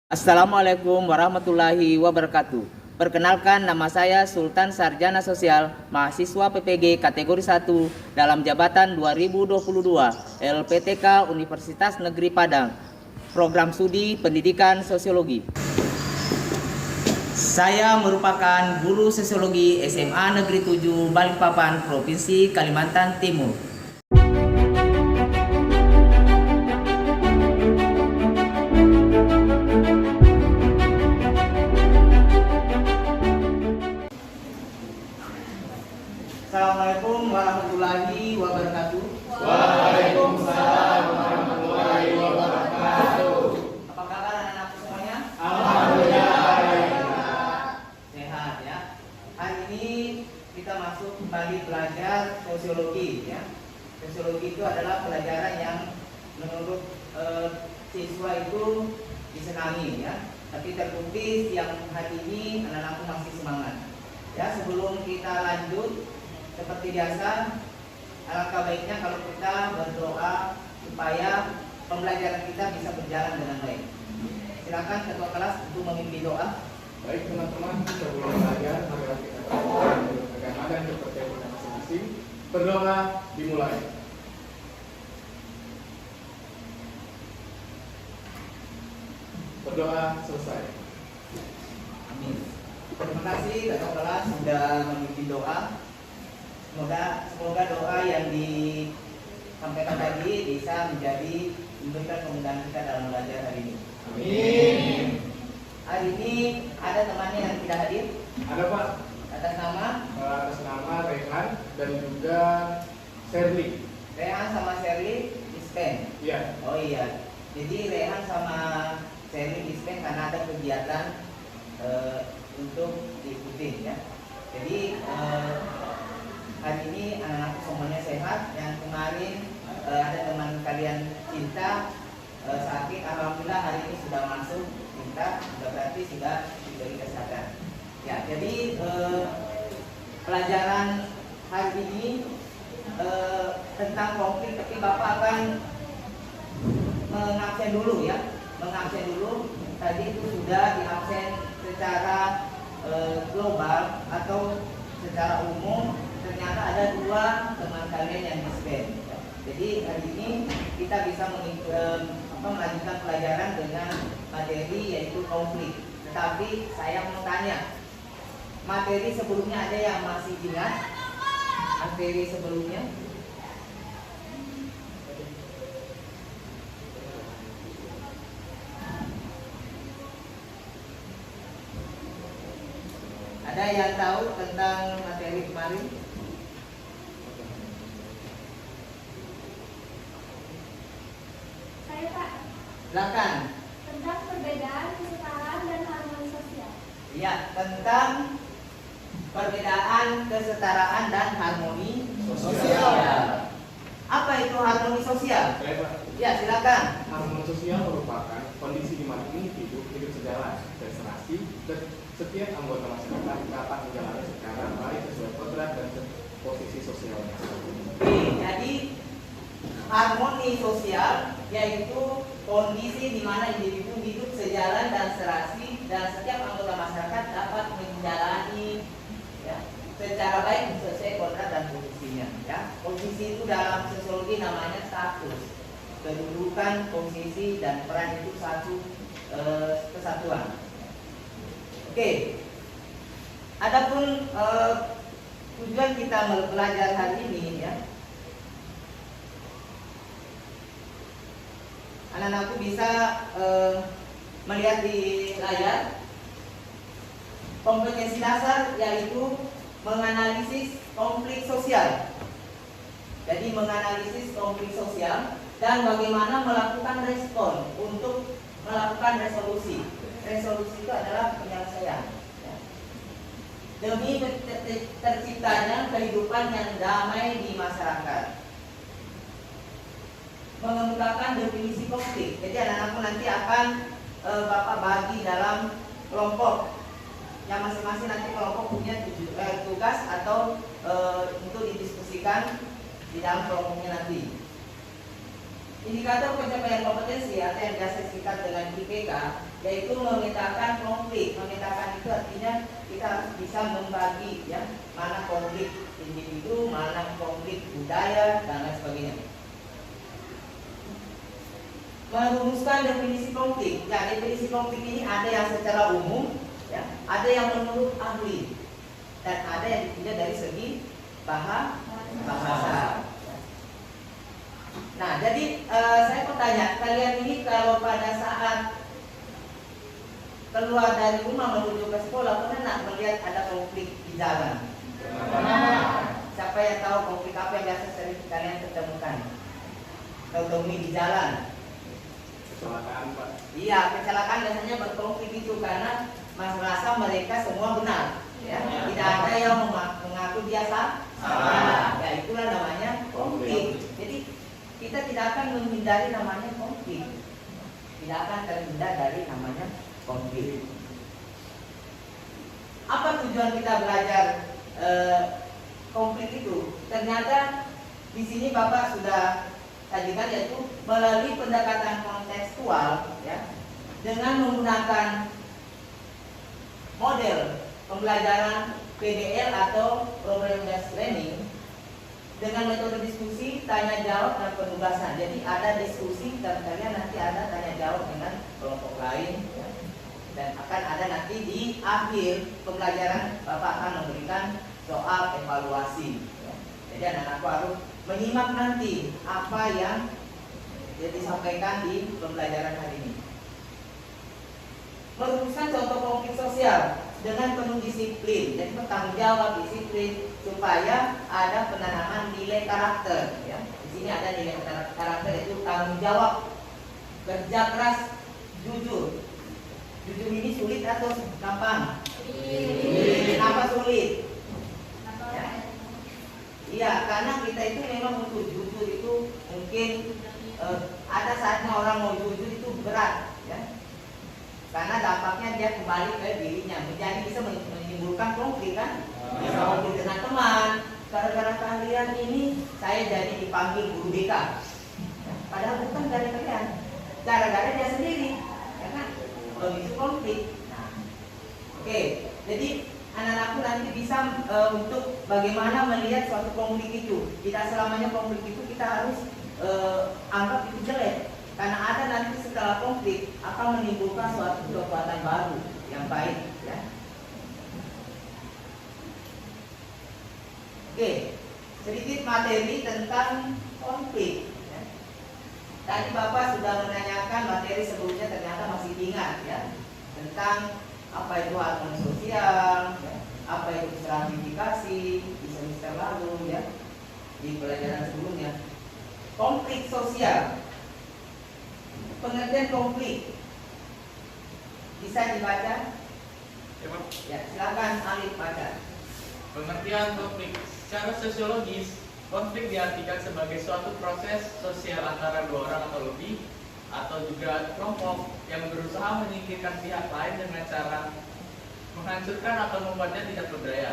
Assalamualaikum warahmatullahi wabarakatuh. Perkenalkan, nama saya Sultan Sarjana Sosial, mahasiswa PPG kategori 1 dalam jabatan 2022 LPTK Universitas Negeri Padang, program studi pendidikan sosiologi. Saya merupakan guru sosiologi SMA Negeri 7 Balikpapan, Provinsi Kalimantan Timur. Assalamualaikum warahmatullahi wabarakatuh. Waalaikumsalam warahmatullahi wabarakatuh. Apa kabar anak-anak semuanya? Alhamdulillah. Sehat ya. Hari ini kita masuk kembali belajar sosiologi ya. Sosiologi itu adalah pelajaran yang menurut siswa itu disenangi ya. Tapi terbukti siang hari ini anak-anakku masih semangat. Ya, sebelum kita lanjut, seperti biasa, alangkah baiknya kalau kita berdoa supaya pembelajaran kita bisa berjalan dengan baik. Silakan ketua kelas untuk memimpin doa. Baik teman-teman, sebelum belajar, marilah kita berdoa menurut agama dan kepercayaan kita masing-masing. Berdoa dimulai. Berdoa selesai. Amin. Terima kasih ketua kelas sudah memimpin doa. Semoga doa yang disampaikan tadi bisa memberikan kemudahan kita dalam belajar hari ini. Amin. Hari ini ada temannya yang tidak hadir. Ada Pak, Atas nama atas nama Rehan dan juga Sherly. Rehan sama Sherly dispen. Iya. Oh iya. Jadi Rehan sama Sherly dispen karena ada kegiatan untuk diikuti ya. Jadi hari ini anak-anak semuanya sehat. Yang kemarin ada teman kalian Cinta sakit, alhamdulillah hari ini sudah masuk. Cinta sudah berarti sudah diberi kesehatan. Ya, jadi pelajaran hari ini tentang konflik, tapi Bapak akan mengabsen dulu ya, mengabsen dulu. Tadi itu sudah diabsen secara global atau secara umum. Ternyata ada dua teman kalian yang dispen. Jadi hari ini kita bisa melanjutkan pelajaran dengan materi yaitu konflik. Tetapi saya mau tanya, materi sebelumnya ada yang masih ingat? Materi sebelumnya? Ada yang tahu tentang materi kemarin? Saya Pak, Silakan. tentang perbedaan, kesetaraan, dan harmoni sosial. Ya, tentang perbedaan, kesetaraan, dan harmoni sosial. Apa itu harmoni sosial? Saya Pak, Ya, silakan. harmoni sosial merupakan kondisi di mana individu hidup sejalan dan serasi dan setiap anggota masyarakat dapat menjalani secara baik sesuai kodrat dan posisi sosialnya. Oke, jadi harmoni sosial yaitu kondisi di mana individu hidup sejalan dan serasi dan setiap anggota masyarakat dapat menjalani ya, secara baik sesuai kodrat dan posisinya. Ya, posisi itu dalam sosiologi namanya status, kedudukan, posisi, dan peran itu satu kesatuan. Oke, adapun tujuan kita belajar hari ini ya, anak-anakku bisa melihat di layar kompetensi dasar yaitu menganalisis konflik sosial. Jadi menganalisis konflik sosial dan bagaimana melakukan respon untuk melakukan resolusi. Resolusi itu adalah penyelesaian ya, demi terciptanya kehidupan yang damai di masyarakat. Mengemukakan definisi konflik. Jadi anak-anakku nanti akan Bapak bagi dalam kelompok. Yang masing-masing nanti kelompok punya tugas atau untuk didiskusikan di dalam kelompoknya nanti. Indikator pencapaian kompetensi atau yang biasa disingkat dengan IPK, yaitu memetakan konflik. Memetakan itu artinya kita harus bisa membagi ya, mana konflik individu, mana konflik budaya dan lain sebagainya. Merumuskan definisi konflik. Ya, definisi konflik ini ada yang secara umum, ya, ada yang menurut ahli, dan ada yang tidak dari segi bahasa. Nah, jadi saya mau tanya, kalian ini kalau pada saat keluar dari rumah menuju ke sekolah, pernah nggak melihat ada konflik di jalan? Siapa yang tahu konflik apa yang biasa sering kalian ketemukan? Temui di jalan? Kecelakaan, Pak. Iya, kecelakaan biasanya berkonflik itu karena merasa mereka semua benar. Ya, tidak ada yang mengaku dia salah. Ya, itulah namanya konflik. Jadi kita tidak akan menghindari namanya konflik. Tidak akan terhindar dari namanya konflik. Apa tujuan kita belajar konflik itu? Ternyata di sini Bapak sudah sajikan, yaitu melalui pendekatan kontekstual, ya, dengan menggunakan model pembelajaran PDL atau Problem Based Learning dengan metode diskusi, tanya jawab dan penugasan. Jadi ada diskusi dan kalian nanti ada tanya jawab dengan kelompok lain, ya. Dan akan ada nanti di akhir pembelajaran Bapak akan memberikan soal evaluasi, ya. Jadi anak-anak harus menyimak nanti apa yang disampaikan di pembelajaran hari ini. Merumuskan contoh konflik sosial dengan penuh disiplin, jadi bertanggung jawab, disiplin, supaya ada penanaman nilai karakter. Ya. Di sini ada nilai karakter, yaitu tanggung jawab, kerja keras, jujur. Jujur ini sulit atau gampang? Kenapa sulit? Ya. Iya, karena kita itu memang untuk jujur itu mungkin ada saatnya orang mau jujur itu berat, ya. Karena dampaknya dia kembali ke dirinya, menjadi bisa menimbulkan konflik kan? Bisa konflik dengan teman, gara-gara kalian ini saya jadi dipanggil guru BK, ya, padahal bukan dari kalian, gara-gara dia sendiri, ya kan? Itu konflik. Nah, oke, jadi anak-anakku nanti bisa untuk bagaimana melihat suatu konflik itu. Tidak selamanya konflik itu kita harus anggap itu jelek. Karena ada nanti setelah konflik akan menimbulkan suatu kekuatan baru yang baik, ya. Oke, sedikit materi tentang konflik, ya. Tadi Bapak sudah menanyakan materi sebelumnya, ternyata masih ingat, ya, tentang apa itu harmoni sosial, ya, apa itu stratifikasi di semester lalu, ya, di pelajaran sebelumnya. Konflik sosial. Pengertian konflik bisa dibaca? Ya, silakan Alif baca. Pengertian konflik secara sosiologis, konflik diartikan sebagai suatu proses sosial antara dua orang atau lebih, atau juga kelompok yang berusaha menyingkirkan pihak lain dengan cara menghancurkan atau membuatnya tidak berdaya.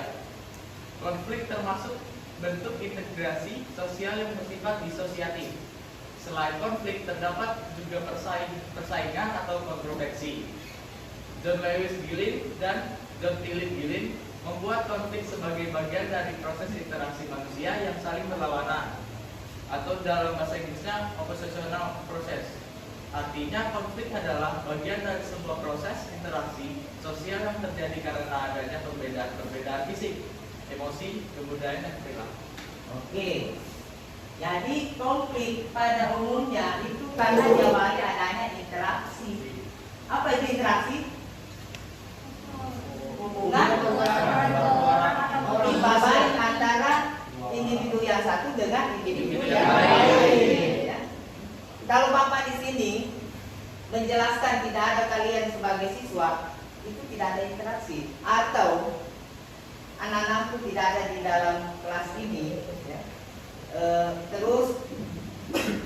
Konflik termasuk bentuk integrasi sosial yang bersifat disosiatif. Selain konflik, terdapat juga persaingan atau kontroversi. John Lewis Gillen dan John Philip Gillen membuat konflik sebagai bagian dari proses interaksi manusia yang saling berlawanan, atau dalam bahasa Inggrisnya oppositional process. Artinya konflik adalah bagian dari sebuah proses interaksi sosial yang terjadi karena adanya perbedaan fisik, emosi, kebudayaan, dan perilaku. Oke. Jadi konflik pada umumnya itu karena diawali adanya interaksi. Apa itu interaksi? Hubungan baik antara individu yang satu dengan individu yang lain. Ya. Kalau Bapak di sini menjelaskan tidak ada kalian sebagai siswa, itu tidak ada interaksi. Atau anak-anakku tidak ada di dalam kelas ini, ya. Terus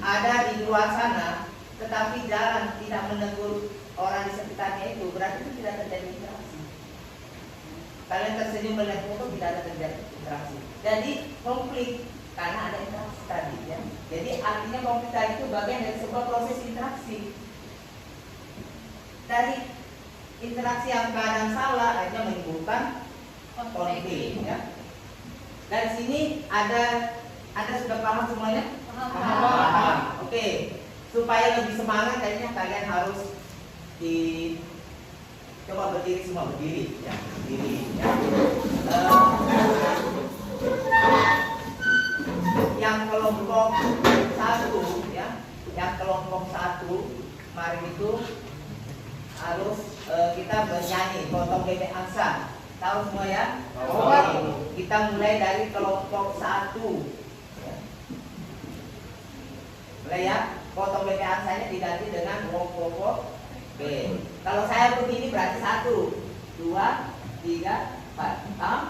ada di luar sana, tetapi jalan tidak menegur orang di sekitarnya itu, berarti itu tidak terjadi interaksi. Kalian tersenyum melihat foto, tidak ada terjadi interaksi. Jadi konflik karena ada interaksi tadi ya. Jadi artinya konflik tadi itu bagian dari sebuah proses interaksi. Dari interaksi yang kadang salah akhirnya menimbulkan konflik ya. Dari sini ada sudah paham semuanya? Paham. Oke. Supaya lebih semangat kayaknya kalian harus coba berdiri semua, berdiri ya. Yang kelompok 1 ya, yang kelompok 1 kemarin itu harus kita bernyanyi potong bebek angsa. Tahu semua ya? Oke. Kita mulai dari kelompok 1 ya. Mulai ya, potong bebek angsanya diganti dengan wok B. Kalau saya begini berarti 1, 2, 3, 4. Paham?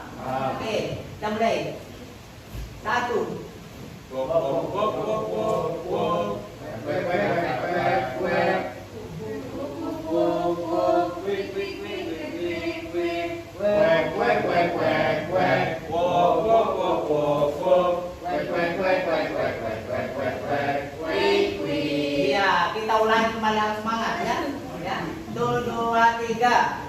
Oke, kita mulai. 1. Iya, kita ulangi kembali harus semangat ya. Ya. 1, 2, 3.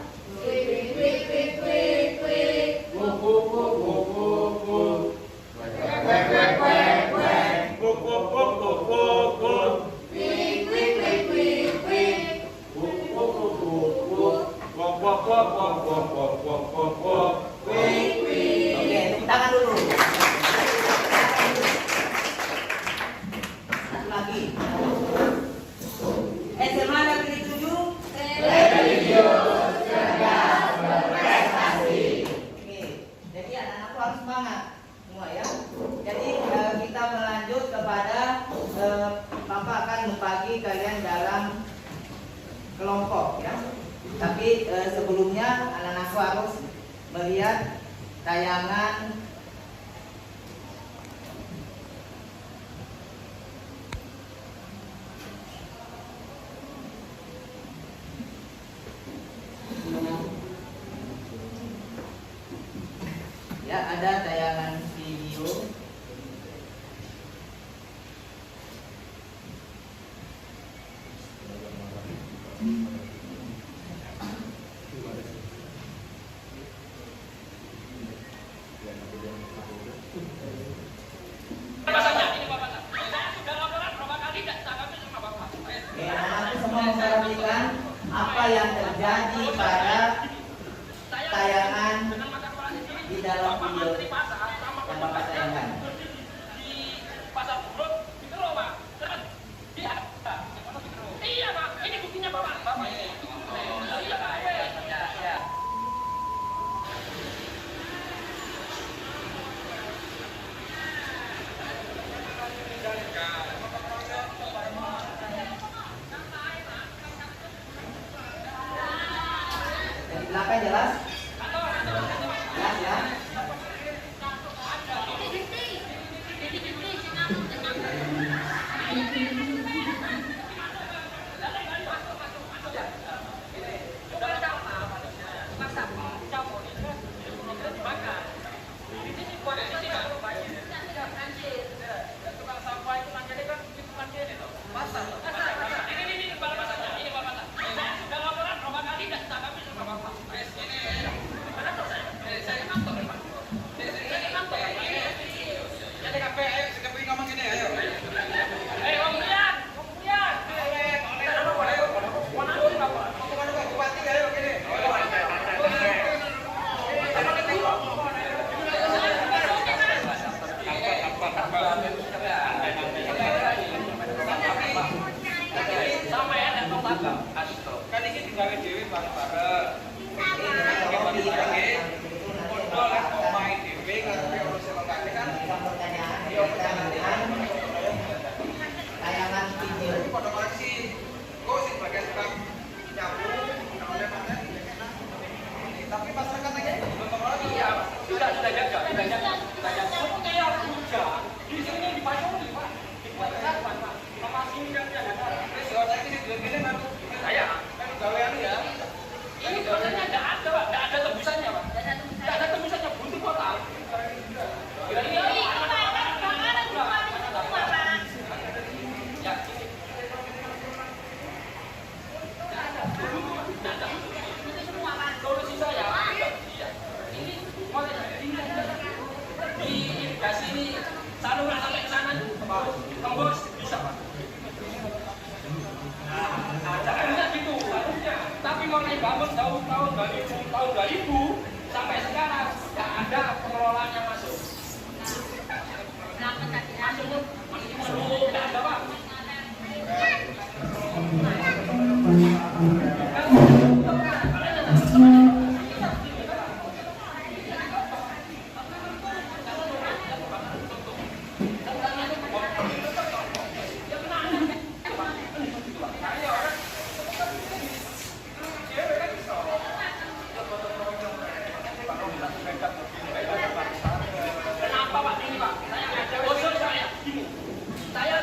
Oke, tepuk tangan dulu. Satu lagi. SMA Negeri 7. Oke, jadi anak-anakku harus semangat semua ya. Jadi kita melanjut kepada Bapak akan membagi kalian dalam kelompok ya. Tapi sebelumnya anak-anakku harus melihat tayangan ya, ada tayangan video. Aku semua memperhatikan apa yang terjadi pada tayangan di dalam video yang Bapak tayangkan. Iya Pak, ini buktinya Bapak. Di belakang jelas? Jelas ya? Kan ini digawe dhewe bareng-bareng. Boleh main dhewe kan ono sing lengkap kan. Tayangan video. Iki padha koleksi. Kok sing bagian tukang nyapu, namanya mana? Tapi masyarakat lagi belum lagi. Iya, sudah jaga. Oke ya, sudah. Di sini dipasang Pak. Dipasang Pak. Sama sini kan ada. Wis yo saiki sing duwe kene kan saya. Kan gawean ya. Ini prosesnya enggak ada, Pak. mulai bangun tahun 2000 sampai sekarang nggak ada pengelolaan yang masuk. Masuknya masuk nggak ada Pak. Kenapa Pak ini Pak? Saya ngajak bosor saya gini. Saya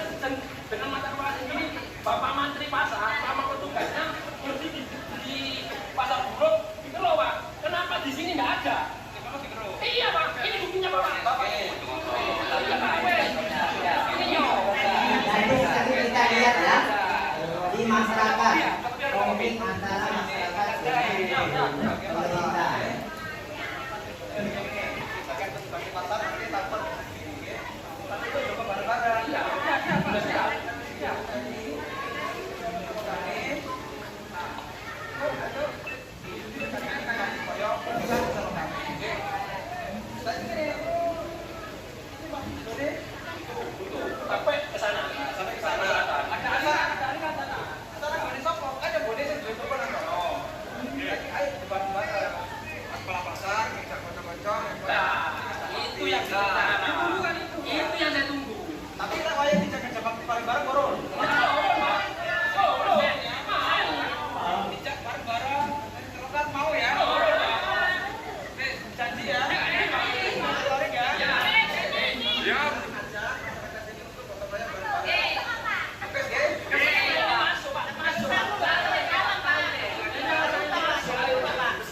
dengan mata kepala sendiri, Bapak Mantri Pasar sama petugasnya berdiri di Pasar Buruk itu loh Pak. Kenapa di sini nggak ada? Iya Pak, ini buktinya Bapak. Ini yo. Tadi kita lihat ya di masyarakat, konflik antara masyarakat dengan pemerintah. Sampai ke sana. Itu yang saya tunggu. Tapi kita wajib dijaga-jaga bareng-bareng baru. Dijak bareng-bareng. Kalau kan mau ya. Janji ya. Ya.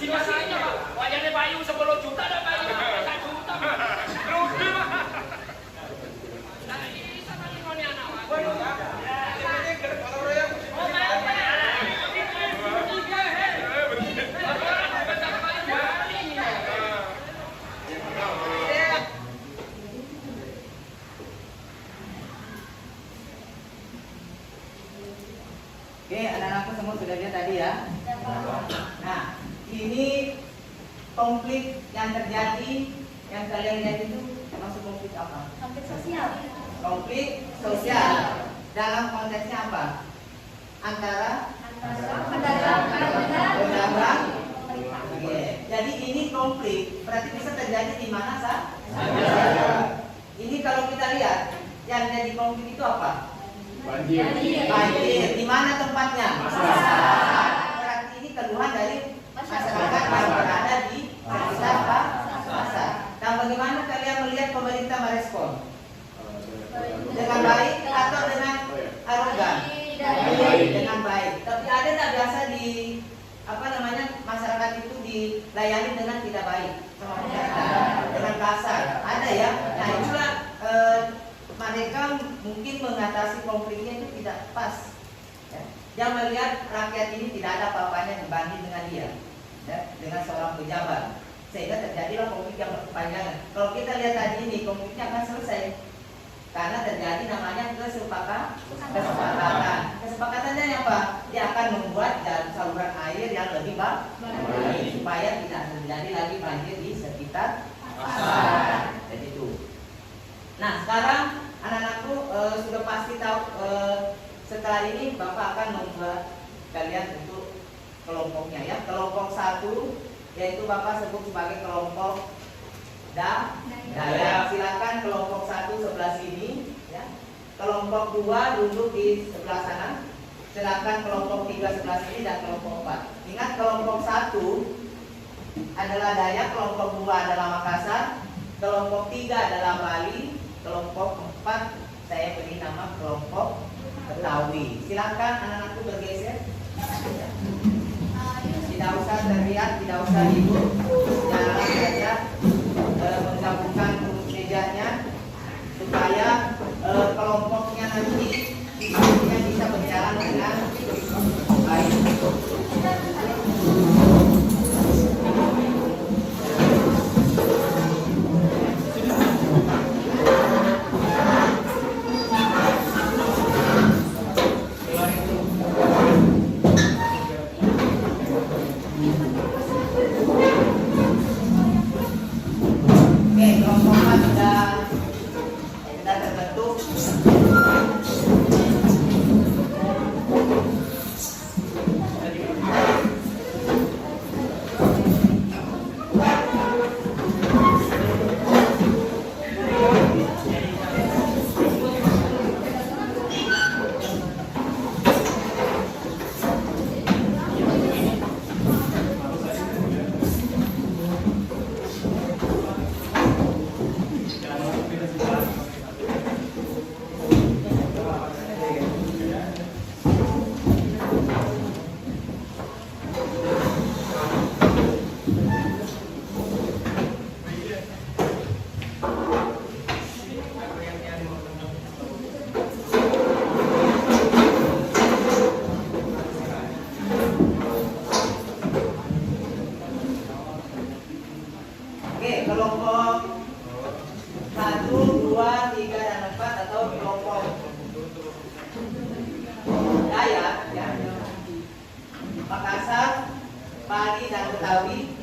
Sini-sini Pak. Wajahnya Bayu 10 juta dah Bayu. 1 juta. Rugi Pak. Nah, ini sama ini anak Pak. Waduh. Ini gede kalau royong. Oke, anak-anakku semua sudah lihat tadi ya. Nah, ini konflik yang terjadi yang kalian lihat itu termasuk konflik apa? Konflik sosial. Konflik sosial. Dalam konteksnya apa? Antara pedagang. Oke. Jadi ini konflik berarti bisa terjadi di mana saja. Ini kalau kita lihat yang jadi konflik itu apa? Banjir. Banjir. Di mana tempatnya? Masyarakat. Berarti ini keluhan dari masyarakat yang berada di sekitar pasar. Dan bagaimana kalian melihat pemerintah merespon? Dengan baik atau dengan arogan? Dengan baik. Tapi ada tak biasa di masyarakat itu dilayani dengan tidak baik sama pemerintah, dengan kasar? Ada ya. Nah itulah mereka mungkin mengatasi konfliknya itu tidak pas. Ya. Dia melihat rakyat ini tidak ada apa-apanya dibanding dengan dia, ya, dengan seorang pejabat, sehingga terjadilah konflik yang berkepanjangan. Kalau kita lihat tadi ini konfliknya akan selesai karena terjadi namanya kesepakatan. Kesepakatannya apa? Dia akan membuat saluran air yang lebih baik supaya tidak terjadi lagi banjir di sekitar pasar. Jadi itu. Nah sekarang anak-anakku sudah pasti tahu setelah ini Bapak akan membuat kalian untuk kelompoknya ya. Kelompok 1 yaitu Bapak sebut sebagai kelompok Dayak. Silakan kelompok 1 sebelah sini ya. Kelompok 2 duduk di sebelah sana. Silakan kelompok 3 sebelah sini dan kelompok 4. Ingat kelompok 1 adalah Dayak, kelompok 2 adalah Makassar, kelompok 3 adalah Bali, kelompok 4 saya beri nama kelompok Betawi. Silakan anak-anakku bergeser. Tidak usah terlihat, tidak usah ribut. Jalan saja menggabungkan mejanya supaya kelompoknya nanti diskusinya bisa berjalan dengan baik. Oke, kelompok 4 sudah terbentuk. Oke, kelompok 1, 2, 3, dan 4 atau kelompok Dayak ya. Makassar, Bali, dan Betawi.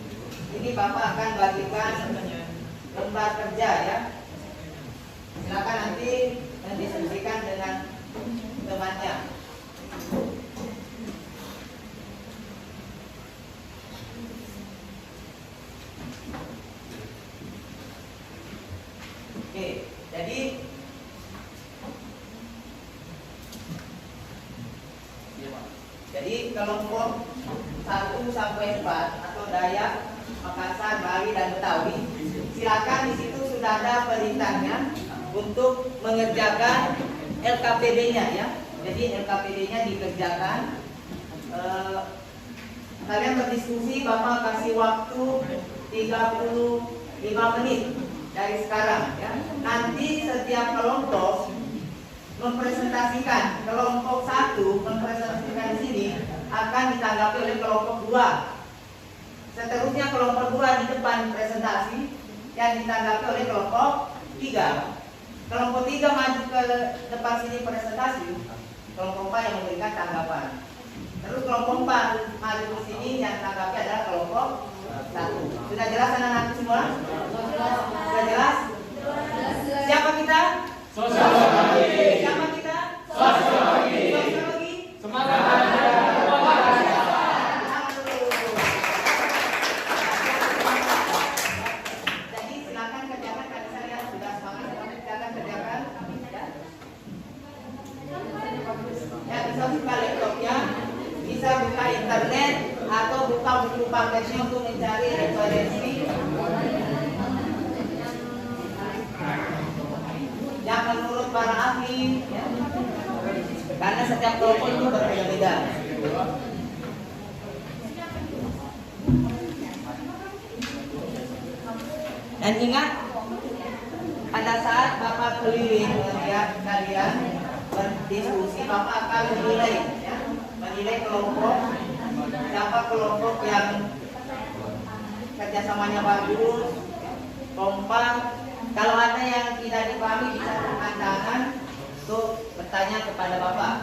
Ini Bapak akan bagikan lembar kerja ya. Silakan nanti mendiskusikan dengan temannya. Oke, jadi kelompok 1 sampai 4 atau Dayak, Makassar, Bali, dan Betawi, silakan di situ sudah ada perintahnya untuk mengerjakan LKPD-nya ya. Jadi LKPD-nya dikerjakan. Kalian berdiskusi, Bapak kasih waktu 35 menit dari sekarang ya. Nanti setiap kelompok mempresentasikan, kelompok 1 mempresentasikan di sini akan ditanggapi oleh kelompok 2. Seterusnya kelompok 2 di depan presentasi yang ditanggapi oleh kelompok 3. Kelompok 3 maju ke depan sini presentasi, kelompok 4 yang memberikan tanggapan. Terus kelompok 4 maju ke sini yang tanggapi adalah kelompok 1. Sudah jelas anak-anak semua? Sudah jelas? Siapa kita? Sosiologi. Siapa kita? Sosiologi. Sosiologi. Semangat. Jadi silakan kerjakan, tadi saya lihat sudah semangat, silakan kerjakan. Ya, bisa buka laptopnya, bisa buka internet atau buka buku paketnya untuk mencari referensi yang menurut para ahli ya. Karena setiap kelompok itu berbeda-beda. Dan ingat, pada saat Bapak keliling melihat kalian berdiskusi, Bapak akan menilai ya, menilai kelompok, siapa kelompok yang kerjasamanya bagus, kompak. Kalau ada yang tidak dipahami bisa angkat tangan untuk bertanya kepada Bapak.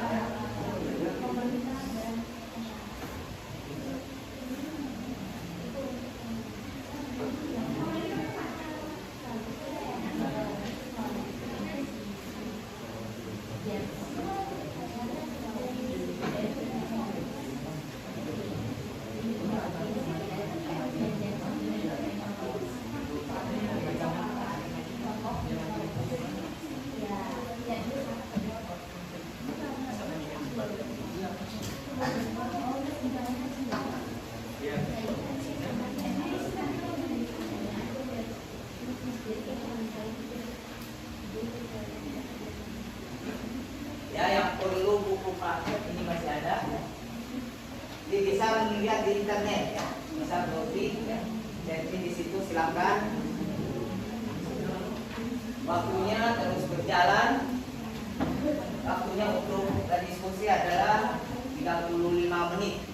Ya, yang perlu buku paket ini masih ada. Jadi bisa melihat di internet ya, bisa browsing ya. Jadi di situ silakan. Waktunya terus berjalan. Waktunya untuk berdiskusi adalah 35 menit.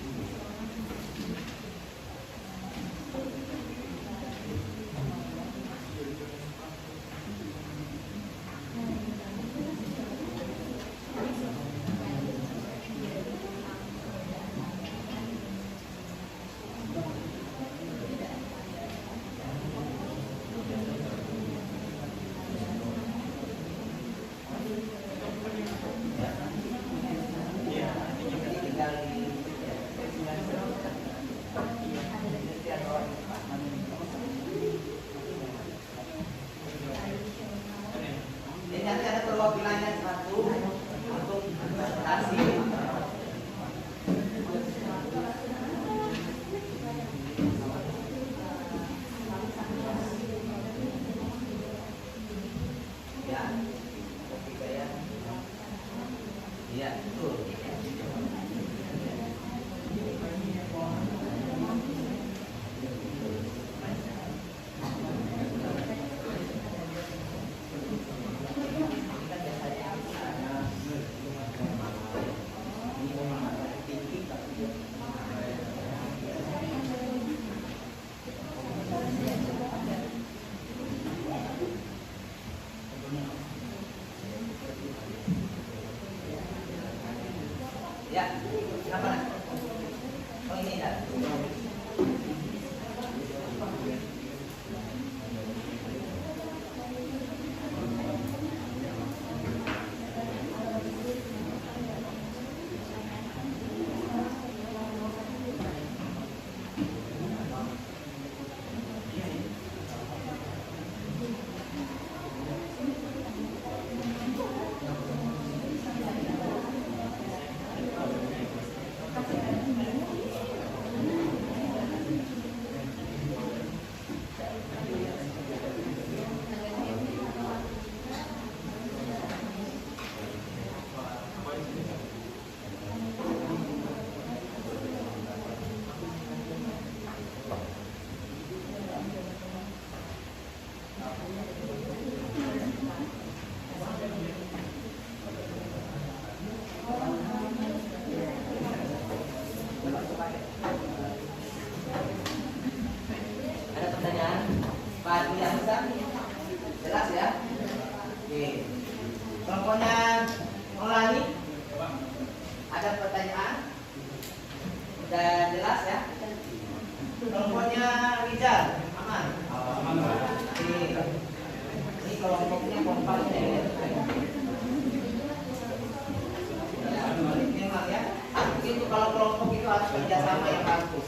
Kelompoknya Maulani, ada pertanyaan? Sudah jelas ya? Kelompoknya Rizal, aman? Oke. Ini kelompoknya kompak ya. Ya, memang ya. Itu kalau kelompok itu harus kerjasama yang bagus.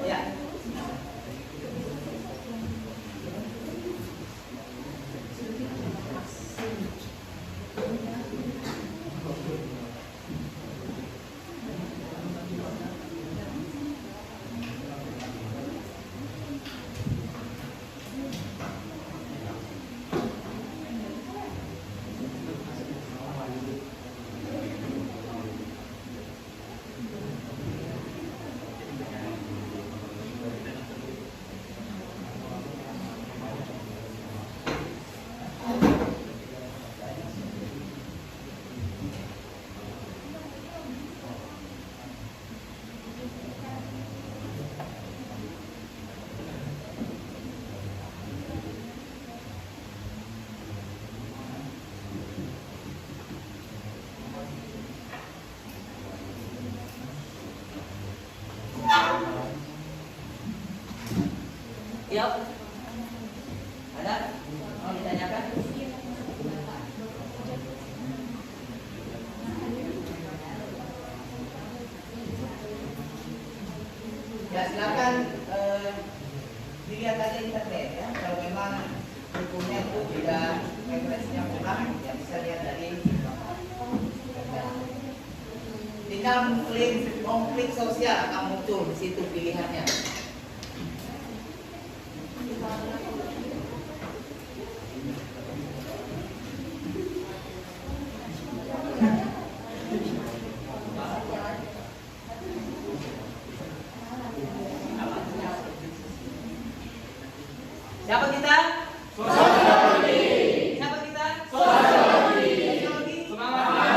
Ya. Siap? Ada? Mau ditanyakan? Ya silakan dilihat aja internet ya. Kalau memang hukumnya itu tidak referensinya kurang, ya bisa lihat dari tinggal konflik sosial akan muncul di situ pilihannya. Siapa kita? Sosiologi. Siapa kita? Sosiologi. Sosiologi. Semangat.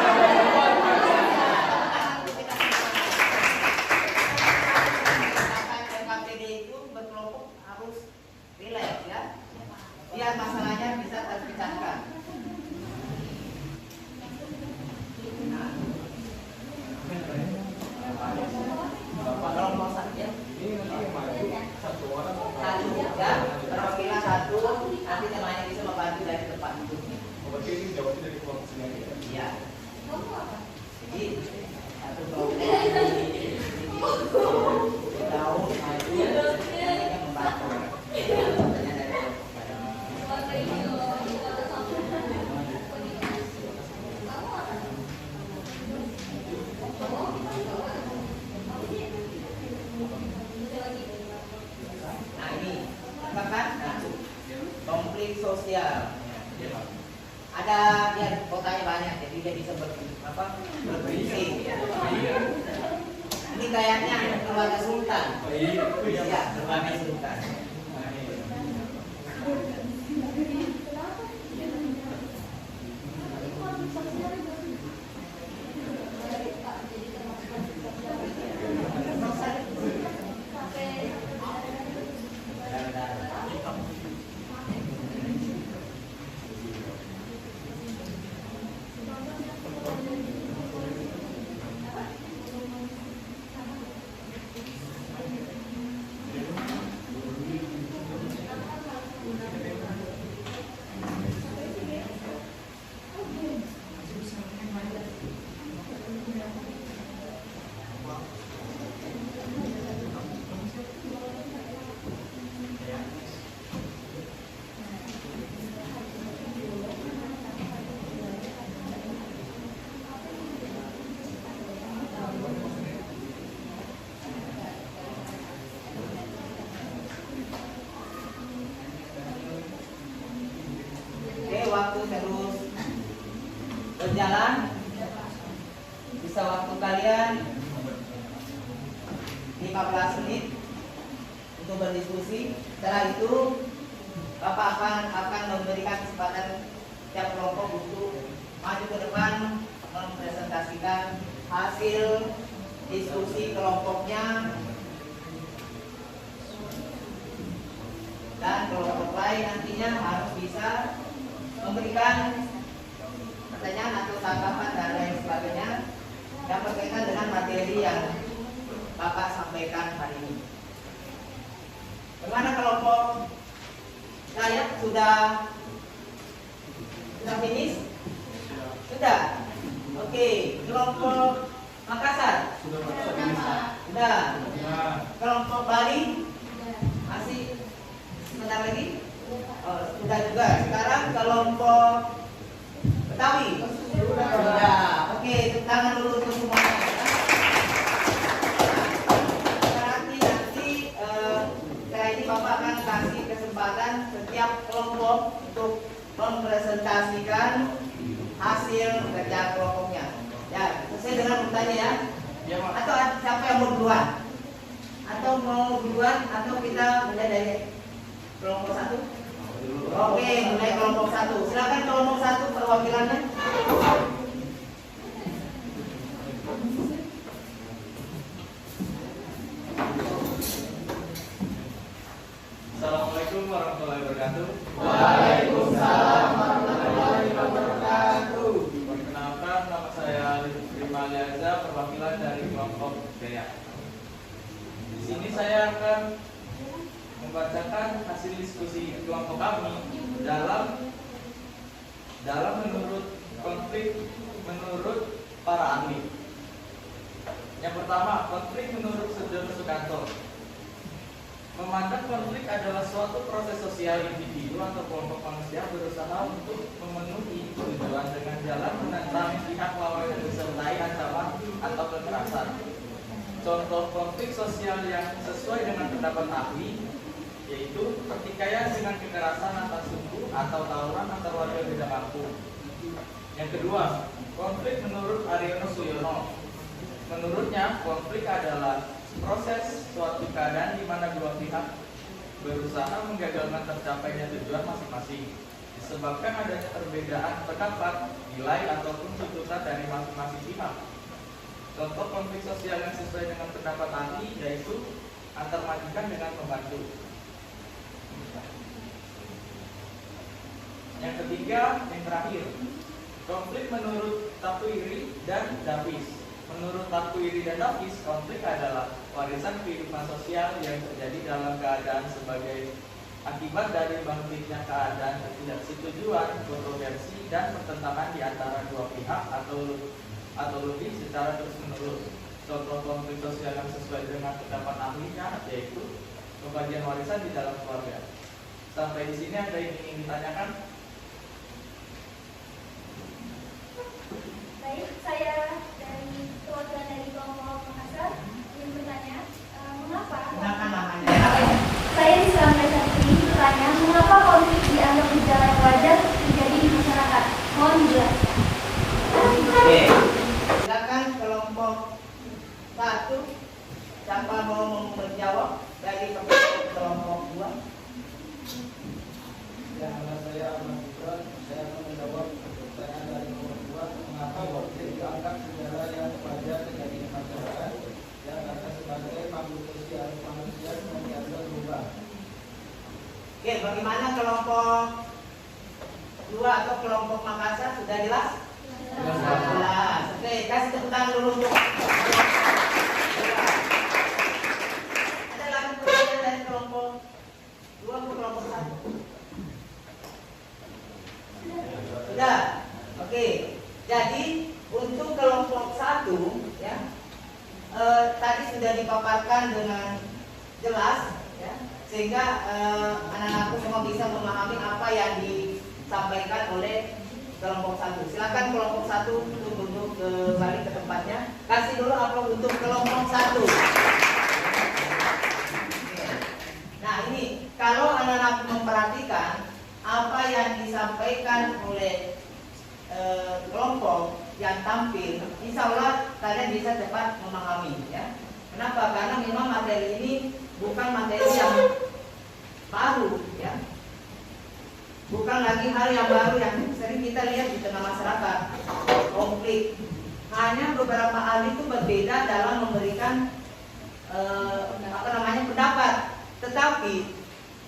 KPD itu berkelompok harus relax ya. Biar masalahnya bisa terpecahkan. Kelompok saja. Ini nanti yang maju satu orang. Satu ya, perwakilan satu, nanti temannya bisa membantu dari tempat duduknya. Berarti ini jawabnya dari kelompok sendiri ya? Iya. Jadi satu kelompok tahu maju, yang membantu. Pertanyaan dari kelompok lain. Nah ini, kan? Nah, konflik sosial. Ada biar kotanya banyak, jadi dia bisa berfungsi. Ini kayaknya keluarga sultan. Iya, keluarga sultan. Waktu terus berjalan, bisa waktu kalian 15 menit untuk berdiskusi. Setelah itu Bapak akan memberikan kesempatan setiap kelompok untuk maju ke depan mempresentasikan hasil diskusi kelompoknya, dan kelompok lain nantinya harus bisa memberikan pertanyaan atau tanggapan dan lain sebagainya yang berkaitan dengan materi yang Bapak sampaikan hari ini. Bagaimana kelompok saya sudah finish? Sudah. Oke, kelompok Makassar sudah. Kelompok Bali masih sebentar lagi. Oh, sudah juga. Sekarang kelompok Betawi sudah. Oke, tepuk tangan dulu untuk semuanya. Nanti setelah ini Bapak akan kasih kesempatan setiap kelompok untuk mempresentasikan hasil kerja kelompoknya. Ya, sesuai dengan urutannya ya. Atau siapa yang mau duluan? Atau mau duluan atau kita mulai dari kelompok satu? Oke, mulai kelompok satu. Silakan kelompok satu perwakilannya. Assalamualaikum warahmatullahi wabarakatuh. Waalaikumsalam warahmatullahi wabarakatuh. Perkenalkan, nama saya Rima Liaza, perwakilan dari kelompok Gaya. Di sini saya akan membacakan hasil diskusi kelompok kami dalam menurut konflik menurut para ahli. Yang pertama, konflik menurut Sujono Sukanto. Memandang konflik adalah suatu proses sosial individu atau kelompok manusia berusaha untuk memenuhi tujuan dengan jalan menentang pihak lawan yang disertai ancaman atau kekerasan. Contoh konflik sosial yang sesuai dengan pendapat ahli yaitu pertikaian dengan kekerasan antar suku atau tawuran antar warga beda kampung. Yang kedua, konflik menurut Aryono Suyono. Menurutnya, konflik adalah proses suatu keadaan di mana dua pihak berusaha menggagalkan tercapainya tujuan masing-masing disebabkan adanya perbedaan pendapat, nilai ataupun tuntutan dari masing-masing pihak. Contoh konflik sosial yang sesuai dengan pendapat ahli yaitu antar majikan dengan pembantu. Yang ketiga, yang terakhir, konflik menurut Tapuiri dan Davis. Menurut Tapuiri dan Davis, konflik adalah warisan kehidupan sosial yang terjadi dalam keadaan sebagai akibat dari bangkitnya keadaan ketidaksetujuan, kontroversi, dan pertentangan di antara dua pihak atau lebih secara terus-menerus. Contoh konflik sosial yang sesuai dengan pendapat ahlinya yaitu pembagian warisan di dalam keluarga. Sampai di sini ada yang ingin ditanyakan? Baik, saya dari perwakilan dari kelompok Makassar ingin bertanya, mengapa? Gunakan namanya. Saya Islamnya Satri bertanya, mengapa konflik dianggap gejala yang wajar terjadi di masyarakat? Mohon dijelaskan. Oke, silakan kelompok satu. Siapa mau menjawab dari kelompok dua? Ya, nama saya Ahmad Fikran. Saya akan menjawab pertanyaan dari nomor 2. Mengapa konflik dianggap gejala yang wajar terjadi di masyarakat? Ya, karena sebagai makhluk sosial manusia senantiasa berubah. Oke, bagaimana kelompok dua atau kelompok Makassar sudah jelas? Jelas. Oke, kasih tepuk tangan dulu untuk ada lagi pertanyaan dari kelompok dua ke kelompok satu? Sudah. Oke. Jadi untuk kelompok satu ya tadi sudah dipaparkan dengan jelas ya, sehingga anak-anakku semua bisa memahami apa yang disampaikan oleh kelompok satu. Silakan kelompok satu untuk balik ke tempatnya. Kasih dulu upload untuk kelompok satu. Nah ini kalau anak-anak memperhatikan apa yang disampaikan oleh kelompok yang tampil, insya Allah kalian bisa cepat memahami ya. Kenapa? Karena memang materi ini bukan materi yang baru ya. bukan lagi hal yang baru yang sering kita lihat di tengah masyarakat, konflik. Hanya beberapa ahli itu berbeda dalam memberikan pendapat. Tetapi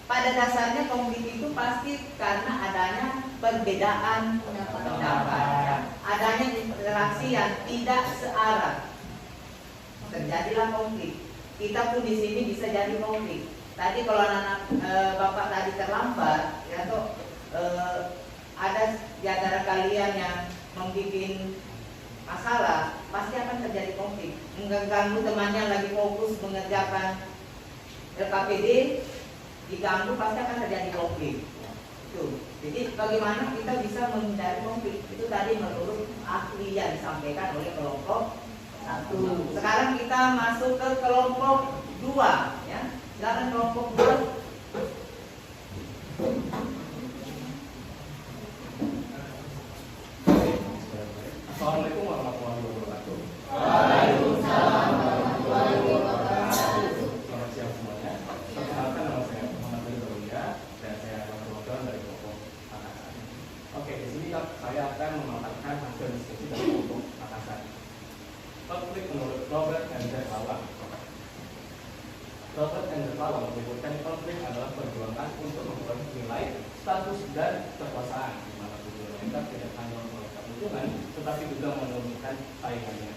pada dasarnya konflik itu pasti karena adanya perbedaan pendapat, adanya interaksi yang tidak searah. Terjadilah konflik. Kita pun di sini bisa jadi konflik. Tadi kalau anak bapak tadi terlambat, ya tuh ada di antara kalian yang membuat masalah, pasti akan terjadi konflik. Mengganggu temannya lagi fokus mengerjakan LKPD, diganggu pasti akan terjadi konflik. Itu. Jadi bagaimana kita bisa menghindari konflik? Itu tadi menurut ahli yang disampaikan oleh kelompok 1. Sekarang kita masuk ke kelompok 2, ya. Silakan kelompok 2. Assalamualaikum warahmatullahi wabarakatuh. Waalaikumsalam warahmatullahi wabarakatuh. Selamat siang semuanya. Perkenalkan, nama saya Muhammad Rizalya dan saya adalah perwakilan dari kelompok Makassar. Oke, di sini saya akan memaparkan hasil diskusi dari kelompok Makassar. Konflik menurut Robert and Derlawang. Robert and Derlawang menyebutkan konflik adalah perjuangan untuk memperoleh nilai, status, dan kekuasaan, di mana tujuan mereka tidak hanya memperoleh keuntungan, tetapi juga menurunkan saingannya.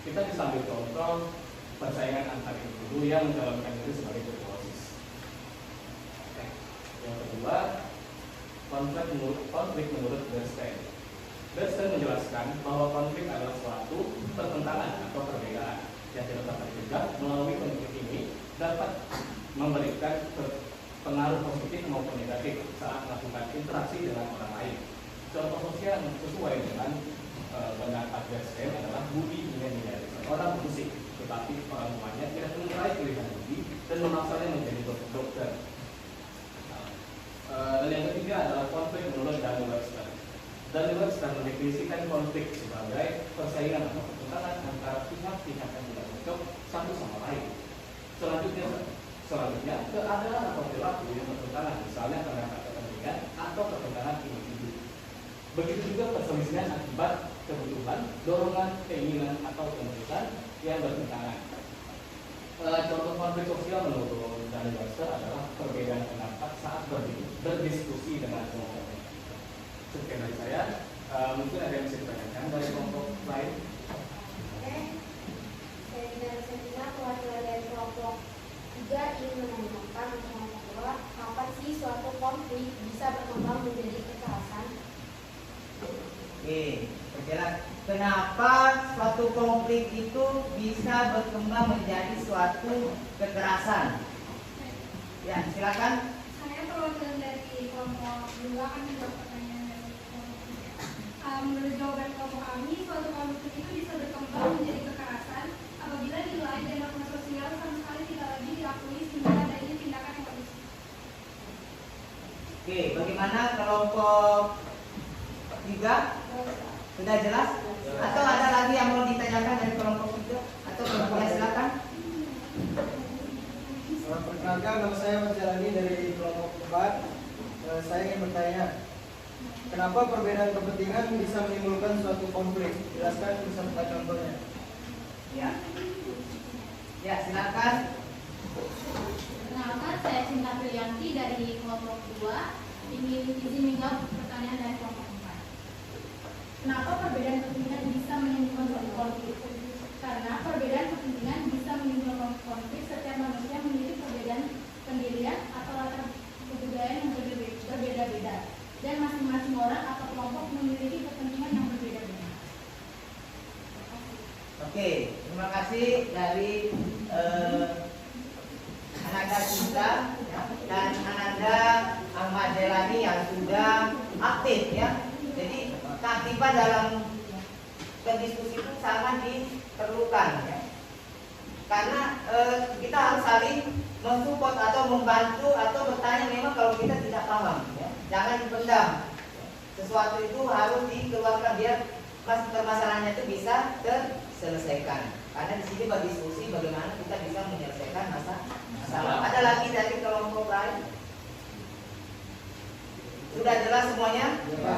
Kita bisa ambil contoh persaingan antar individu yang menjalankan diri sebagai berproses. Yang kedua, konflik menurut Bernstein. Bernstein menjelaskan bahwa konflik adalah suatu pertentangan atau perbedaan yang tidak dapat dicegah melalui konflik ini dapat memberikan pengaruh positif maupun negatif saat melakukan interaksi dengan orang lain. Contoh sosial yang sesuai dengan pendapat Bernstein adalah Budi ingin menjadi seorang musik, tetapi orang tuanya tidak menyukai pilihan Budi dan memaksanya menjadi dokter. Dan yang ketiga adalah konflik menurut Daniel Webster. Daniel Webster mendefinisikan konflik sebagai persaingan atau pertentangan antara pihak-pihak yang tidak cocok satu sama lain. Selanjutnya keadaan atau perilaku yang bertentangan, misalnya karena kepentingan atau kepentingan individu. Begitu juga perselisihan akibat kebutuhan, dorongan, keinginan atau tuntutan yang bertentangan. Contoh konflik sosial menurut Daniel Webster adalah perbedaan pendapat saat berdiskusi dengan kelompok. Sekian dari saya. Mungkin ada yang bisa ditanyakan dari kelompok lain. Saya tidak bisa perwakilan dari kelompok 3 ingin menanyakan untuk kelompok 2, kapan sih suatu konflik bisa berkembang menjadi kekerasan? Oke, kenapa suatu konflik itu bisa berkembang menjadi suatu kekerasan? Ya, silakan. Saya perwakilan dari kelompok 2 kan menjawab pertanyaan dari kelompok 3. Menurut jawaban kelompok kami, suatu konflik itu bisa berkembang menjadi kekerasan apabila nilai dan norma sosial sama sekali tidak lagi diakui sehingga adanya tindakan yang harus. Oke, bagaimana kelompok 3? Sudah jelas? Atau ada lagi yang mau ditanyakan dari kelompok 3? Atau kelompoknya silakan. Perkenalkan, nama saya Mas Jalani dari kelompok 4. Saya ingin bertanya, kenapa perbedaan kepentingan bisa menimbulkan suatu konflik? Jelaskan beserta contohnya. Ya, silakan. Perkenalkan, saya Cinta Priyanti dari kelompok 2 ingin izin menjawab pertanyaan dari kelompok 4. Kenapa perbedaan kepentingan bisa menimbulkan suatu konflik? Karena perbedaan kepentingan bisa menimbulkan konflik setiap manusia memiliki perbedaan pendirian atau latar kebudayaan yang berbeda-beda, dan masing-masing orang atau kelompok memiliki kepentingan yang berbeda-beda. Oke, terima kasih dari Ananda Cinta dan Ananda Ahmad Jelani yang sudah aktif ya. Jadi keaktifan dalam berdiskusi itu sangat diperlukan ya. Karena kita harus saling mensupport atau membantu atau bertanya memang kalau kita tidak paham ya. Jangan dipendam. Sesuatu itu harus dikeluarkan biar permasalahannya itu bisa terselesaikan. Karena di sini berdiskusi bagaimana kita bisa menyelesaikan masalah. Ada lagi dari kelompok lain? Sudah jelas semuanya? Ya.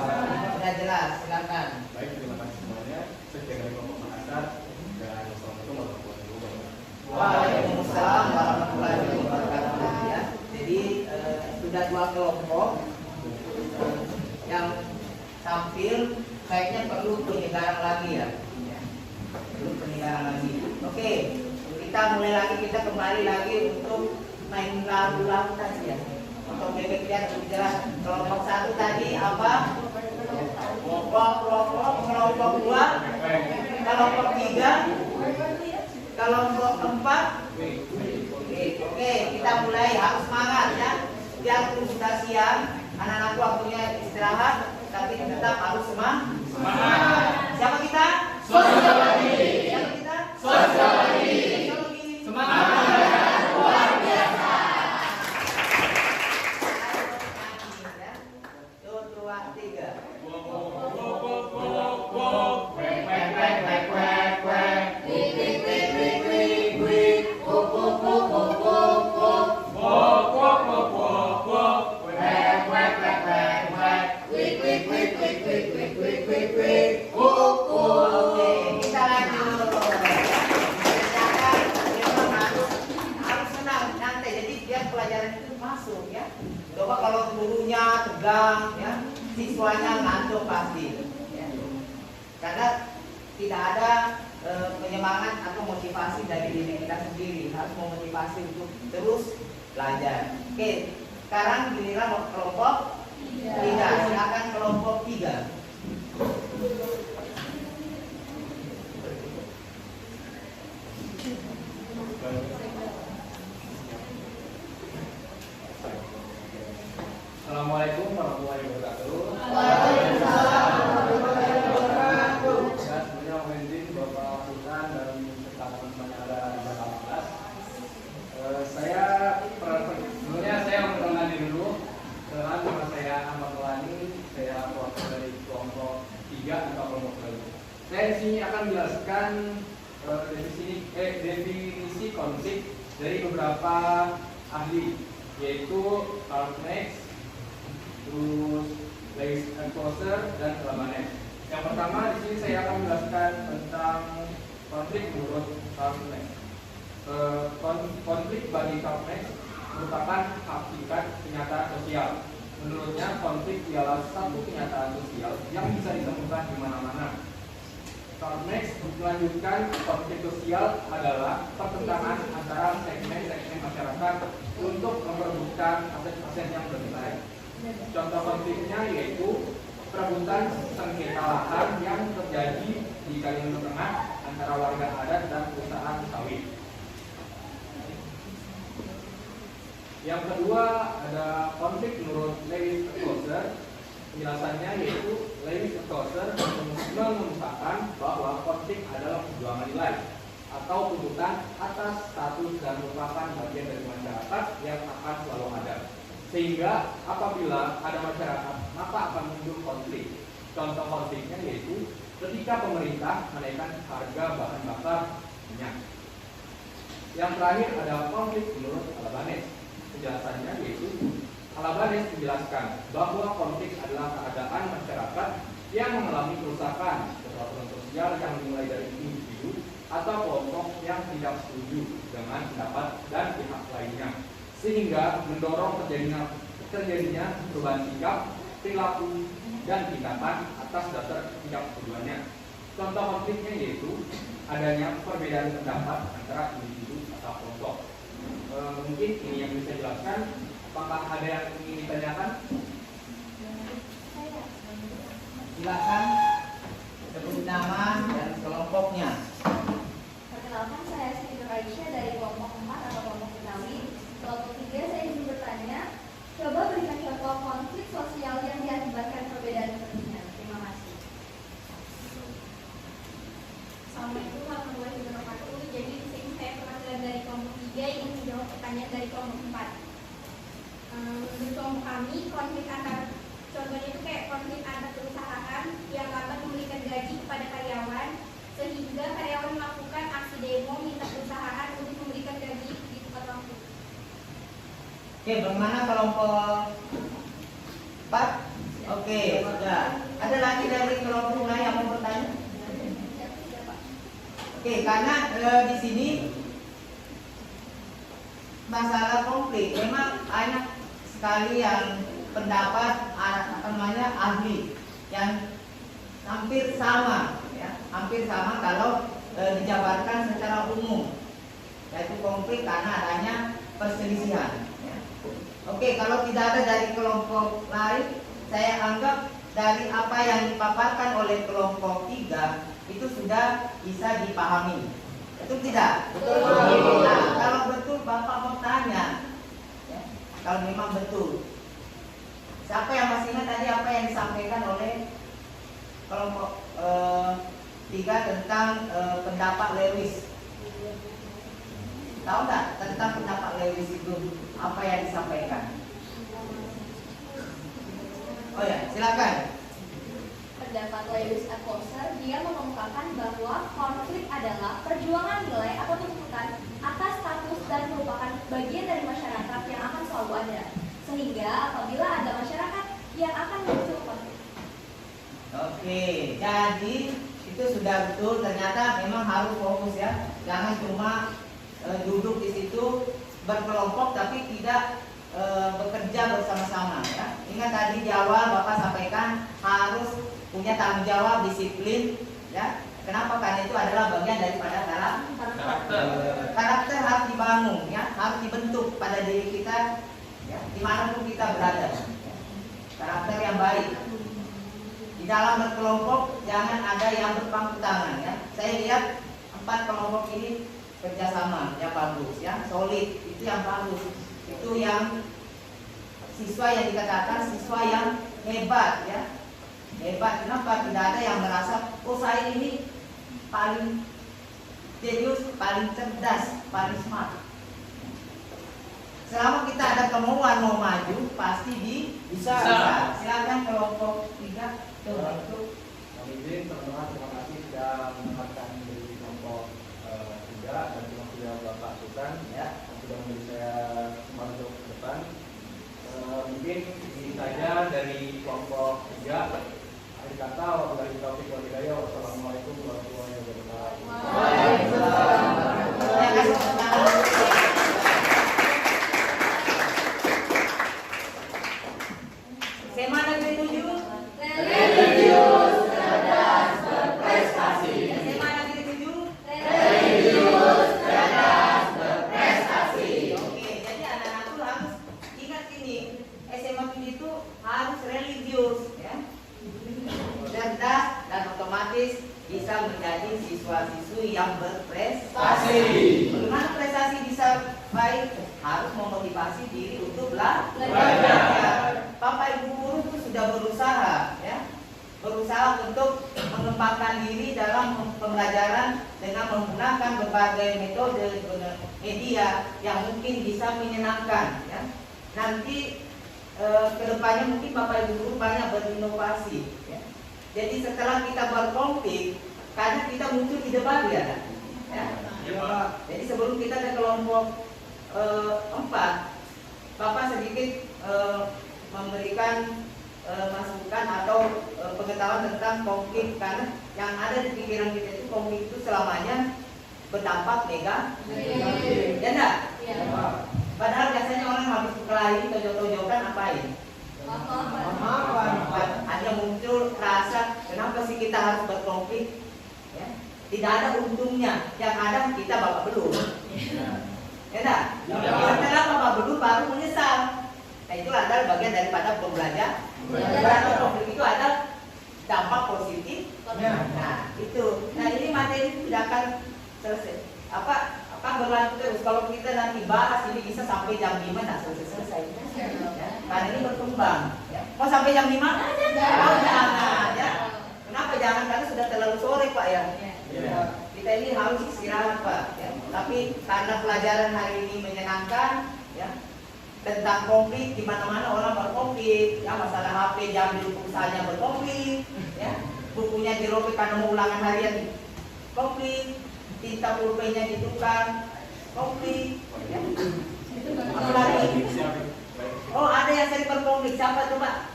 Sudah jelas, silakan. Baik, terima kasih semuanya. Sekian dari kelompok Makassar dan Assalamualaikum warahmatullahi wabarakatuh. Waalaikumsalam warahmatullahi wabarakatuh. Ya. Jadi sudah 2 kelompok yang tampil, kayaknya perlu penyegaran lagi ya. Perlu penyegaran lagi. Oke, kita mulai lagi, kita kembali lagi untuk main lagu-lagu tadi ya. Untuk bebek lihat lebih jelas. Kelompok 1 tadi apa? Kelompok 2, kelompok 3, kelompok 4. Oke, kita mulai, harus semangat ya. Biar sudah siang, anak-anak waktunya istirahat, tapi tetap harus semangat. Siapa kita? Sosiologi. Siapa kita? Sosiologi. Semangat. Luar biasa. 1, 2, 3. Oke, kita lanjut. Kerjakan, memang harus senang, nyantai. Jadi biar pelajaran itu masuk ya. Coba kalau gurunya tegang ya, siswanya ngantuk pasti. Ya. Karena tidak ada penyemangat atau motivasi dari diri kita sendiri. Harus memotivasi untuk terus belajar. Oke, sekarang giliran kelompok 3. Silakan kelompok 3. Assalamualaikum warahmatullahi wabarakatuh. Ya, sebelumnya mohon izin Bapak Sultan dan serta teman-teman yang ada di belakang kelas. Sebelumnya saya memperkenalkan diri dulu. Nama saya Ahmad Melani. Saya wakil dari kelompok 3 atau kelompok 3. Saya di sini akan menjelaskan definisi konflik dari beberapa ahli, yaitu Karl Marx, terus Lewis and Closer, dan Albanese. Yang pertama di sini saya akan menjelaskan tentang konflik menurut Karl Marx. Konflik bagi Karl Marx merupakan hakikat kenyataan sosial. Menurutnya konflik ialah satu kenyataan sosial yang bisa ditemukan di mana-mana. Karl Marx melanjutkan konflik sosial adalah pertentangan antara segmen-segmen masyarakat untuk memperebutkan aset-aset yang bernilai. Contoh konfliknya yaitu perebutan sengketa lahan yang terjadi di Kalimantan Tengah antara warga adat dan perusahaan sawit. Yang kedua ada konflik menurut Lewis and Closer. Penjelasannya yaitu Lewis and Closer mengemukakan bahwa konflik adalah perjuangan nilai atau tuntutan atas status dan merupakan bagian dari masyarakat yang akan selalu ada. Sehingga apabila ada masyarakat, maka akan muncul konflik. Contoh konfliknya yaitu ketika pemerintah menaikkan harga bahan bakar minyak. Yang terakhir ada konflik menurut Albanese. Penjelasannya yaitu Albanese menjelaskan bahwa konflik adalah keadaan masyarakat yang mengalami kerusakan keteraturan sosial yang dimulai dari individu atau kelompok yang tidak setuju dengan pendapat dan pihak lainnya, sehingga mendorong terjadinya perubahan sikap, perilaku, dan tindakan atas dasar ketidaksetujuannya. Contoh konfliknya yaitu adanya perbedaan pendapat antara individu atau kelompok. Mungkin ini yang bisa dijelaskan. Apakah ada yang ingin ditanyakan? Silakan sebut nama dan kelompoknya. Perkenalkan, saya Siti Aisyah dari kelompok 4 atau kelompok Betawi. Kelompok 3 saya ingin bertanya, coba berikan contoh konflik sosial yang diakibatkan perbedaan kepentingan. Terima kasih. Assalamualaikum warahmatullahi wabarakatuh. Jadi di sini saya perwakilan dari kelompok 3 ingin menjawab pertanyaan dari kelompok 4. Menurut kelompok kami, konflik antar contohnya itu kayak konflik antar perusahaan yang lambat memberikan gaji kepada karyawan, sehingga karyawan melakukan aksi demo minta perusahaan untuk memberikan gaji di tepat waktu. Oke, bagaimana kelompok 4? Oke, sudah. Ada lagi dari kelompok lain yang mau bertanya? Oke, karena di sini masalah konflik memang banyak sekali yang pendapat ahli yang hampir sama, ya, hampir sama kalau dijabarkan secara umum, yaitu konflik karena adanya perselisihan. Ya. Oke, kalau tidak ada dari kelompok lain, saya anggap dari apa yang dipaparkan oleh kelompok 3 itu sudah bisa dipahami. Betul tidak? Betul. Nah, kalau betul Bapak mau tanya, ya, kalau memang betul, siapa yang masih ingat tadi apa yang disampaikan oleh kelompok 3 tentang pendapat Lewis? Tahu nggak tentang pendapat Lewis itu apa yang disampaikan? Oh ya, silakan. Pendapat Lewis Althusser, dia mengemukakan bahwa konflik adalah perjuangan nilai atau tuntutan atas status dan merupakan bagian dari masyarakat yang akan selalu ada. Sehingga apabila ada masyarakat yang akan muncul konflik. Oke, jadi itu sudah betul. Ternyata memang harus fokus ya, jangan cuma duduk di situ berkelompok tapi tidak bekerja bersama-sama ya. Ingat tadi di awal Bapak sampaikan harus punya tanggung jawab, disiplin ya. Kenapa? Karena itu adalah bagian daripada karakter harus dibangun ya, harus dibentuk pada diri kita ya, dimanapun kita berada ya. Karakter yang baik. Di dalam berkelompok jangan ada yang berpangku tangan ya. Saya lihat 4 kelompok ini kerjasama yang bagus ya, solid, itu yang bagus. Itu yang siswa yang dikatakan siswa yang hebat ya. Hebat, kenapa? Tidak ada yang merasa, oh saya ini paling jenius, paling cerdas, paling smart. Selama kita ada kemauan mau maju, pasti bisa. Silakan kelompok 3. Kami izin teman-teman, terima kasih sudah menempatkan dari kelompok 3 dan terima kasih Bapak Sultan ya, yang sudah memberi saya kesempatan untuk ke depan. Mungkin ini saja dari kelompok 3. Akhir kata, wabillahi taufiq wal hidayah. Wassalamualaikum warahmatullahi wabarakatuh. SMA Negeri 7. Religius, cerdas, berprestasi. SMA Negeri 7. Religius, cerdas, berprestasi. Oke, jadi anak-anak tuh harus ingat ini, SMA 7 itu harus religius ya. Cerdas dan otomatis bisa menjadi siswa-siswi yang berprestasi. Bagaimana prestasi bisa baik? Harus memotivasi diri untuk belajar. Bapak Ibu guru itu sudah berusaha ya, berusaha untuk mengembangkan diri dalam pembelajaran dengan menggunakan berbagai metode media yang mungkin bisa menyenangkan ya. Nanti kedepannya mungkin Bapak Ibu guru banyak berinovasi ya. Jadi setelah kita berkonflik, kadang kita muncul ide baru ya. Jadi sebelum kita ke kelompok 4, Bapak sedikit memberikan masukan atau pengetahuan tentang konflik, karena yang ada di pikiran kita itu konflik itu selamanya berdampak negatif. Ya enggak? Padahal biasanya orang habis berkelahi, tojok-tojokan apain? Ada muncul rasa kenapa sih kita harus berkonflik? Ya. Tidak ada untungnya, yang ada kita babak belur. Ya enggak? Setelah babak belur baru menyesal. Nah itu adalah bagian daripada pembelajaran. Karena konflik itu ada dampak positif. Nah itu. Nah ini materi itu tidak akan selesai. Akan berlanjut terus. Kalau kita nanti bahas ini bisa sampai jam 5 nah selesai. Ya. Karena ini berkembang. Ya. Mau sampai jam 5? Jangan. Ya. Kenapa jangan? Karena sudah terlalu sore Pak ya. Kita ini harus istirahat Pak. Ya. Tapi karena pelajaran hari ini menyenangkan, ya. Tentang konflik, di mana-mana orang berkonflik, ya masalah HP jam di perusahaannya berkonflik, ya bukunya dirobek karena mau ulangan harian konflik, tinta pulpennya ditukar konflik, ya. Apalagi, oh ada yang sering berkonflik, siapa coba?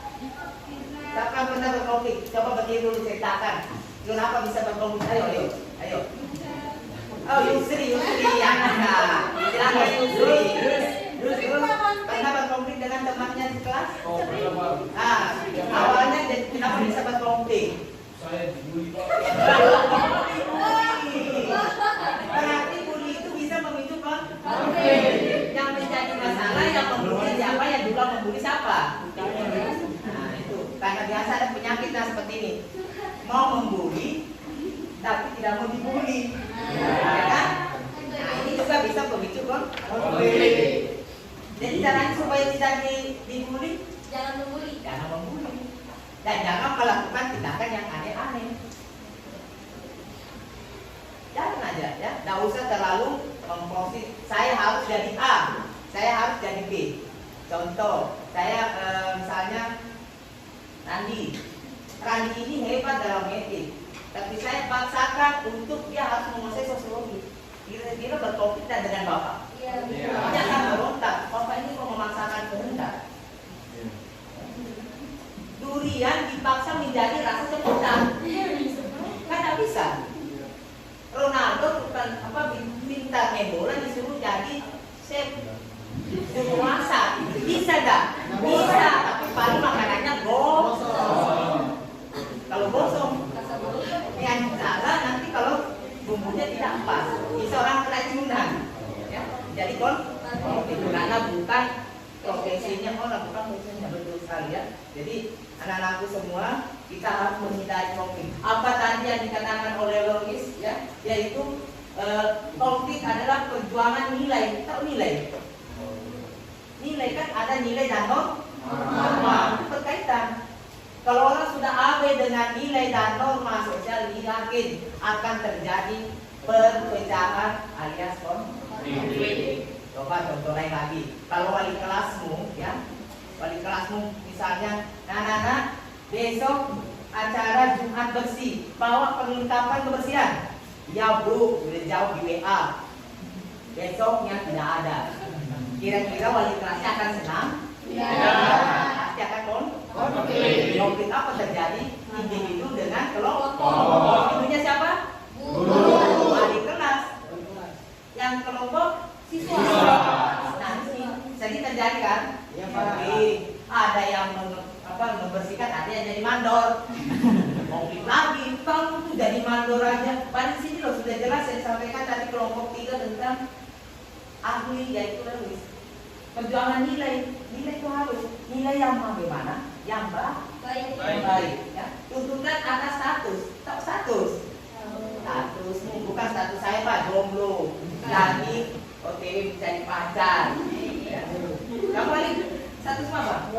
dulu ceritakan. Kenapa bisa berkonflik? Ayo. Oh, Yusri, anak. Silakan Yusri. Terus pernah berkonflik dengan temannya di kelas? Oh, pertama Awalnya kenapa bisa berkonflik? saya dibully Pak. Berarti bully itu bisa memicu konflik. Yang menjadi masalah yang membuli siapa, yang dulu membuli siapa? Nah itu karena biasa ada penyakitnya seperti ini. Mau membuli tapi tidak mau dibully, ya kan? Nah ini juga bisa memicu konflik. Jadi caranya supaya tidak dibully, Jangan membuli. jangan membuli dan jangan melakukan tindakan yang aneh-aneh. Jangan aja ya, tidak usah terlalu memposisi. Saya harus jadi A, saya harus jadi B. Contoh, saya misalnya Randi ini hebat dalam etik, tapi saya paksakan untuk dia harus menguasai sosiologi. Kira-kira berkonflik dengan Bapak. Iya. Jangan berontak, Bapak ini mau memaksakan kehendak. Durian dipaksa menjadi rasa cemburuan. Kan tidak bisa. Ronaldo bukan minta bola disuruh jadi chef penguasa. Bisa enggak? Bisa, tapi paling makanannya gosong. Kalau gosong, yang salah nanti kalau bumbunya tidak pas, bisa orang keracunan. Ya, jadi itu karena bukan profesinya bukan profesinya, betul sekali ya. Jadi anak-anakku semua, kita harus menghindari konflik. Apa tadi yang dikatakan oleh Logis ya, yaitu konflik adalah perjuangan nilai. Tahu nilai? Nilai kan ada nilai dan norma, itu berkaitan. Kalau orang sudah abai dengan nilai dan norma sosial, yakin akan terjadi perpecahan alias konflik. Coba contoh lain lagi. Kalau wali kelasmu, ya, wali kelasmu misalnya, nah, besok acara Jumat bersih, bawa perlengkapan kebersihan. Ya Bu, udah jauh di WA. Besoknya tidak ada. Kira-kira wali kelasnya akan senang? Pasti akan konflik. Konflik apa terjadi? Individu dengan kelompok. Individunya siapa? Guru. Wali kelas. Yang kelompok siswa. Nanti jadi terjadi kan? Ya, Pak. Ada yang membersihkan, ada yang jadi mandor. Konflik lagi, kamu tuh jadi mandor aja. Pada sini loh sudah jelas saya sampaikan tadi kelompok 3 tentang ahli yaitu Lewis. Perjuangan nilai itu harus nilai yang bagaimana, yang baik, ya. Tuntutan atas status, statusmu bukan status saya Pak jomblo, jadi OTW mencari pacar. Ya. Kamu lagi status apa?